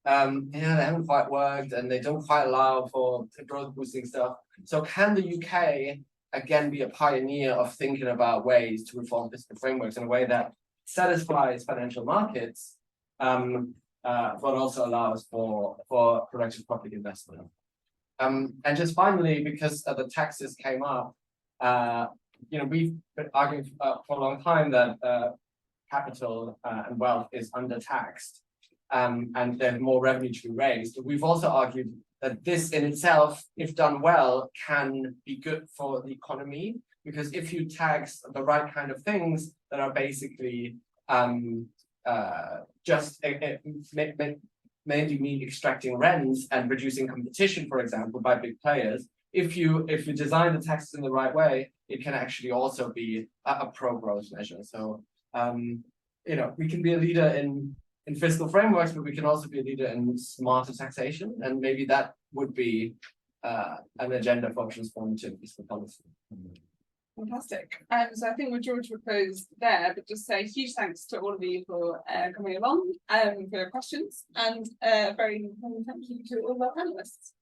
they haven't quite worked and they don't quite allow for growth boosting stuff. So can the UK again be a pioneer of thinking about ways to reform fiscal frameworks in a way that satisfies financial markets, but also allows for productive public investment? And just finally, because the taxes came up, we've been arguing for a long time that capital and wealth is undertaxed, and there's more revenue to be raised. We've also argued that this in itself, if done well, can be good for the economy, because if you tax the right kind of things that are basically just mainly mean extracting rents and reducing competition, for example, by big players. If you design the taxes in the right way, it can actually also be a pro-growth measure. So we can be a leader in fiscal frameworks, but we can also be a leader in smarter taxation, and maybe that would be an agenda for transformative fiscal policy. Fantastic. So I think we're drawing to a close there, but just say huge thanks to all of you for coming along, for your questions, and very thank you to all of our panelists.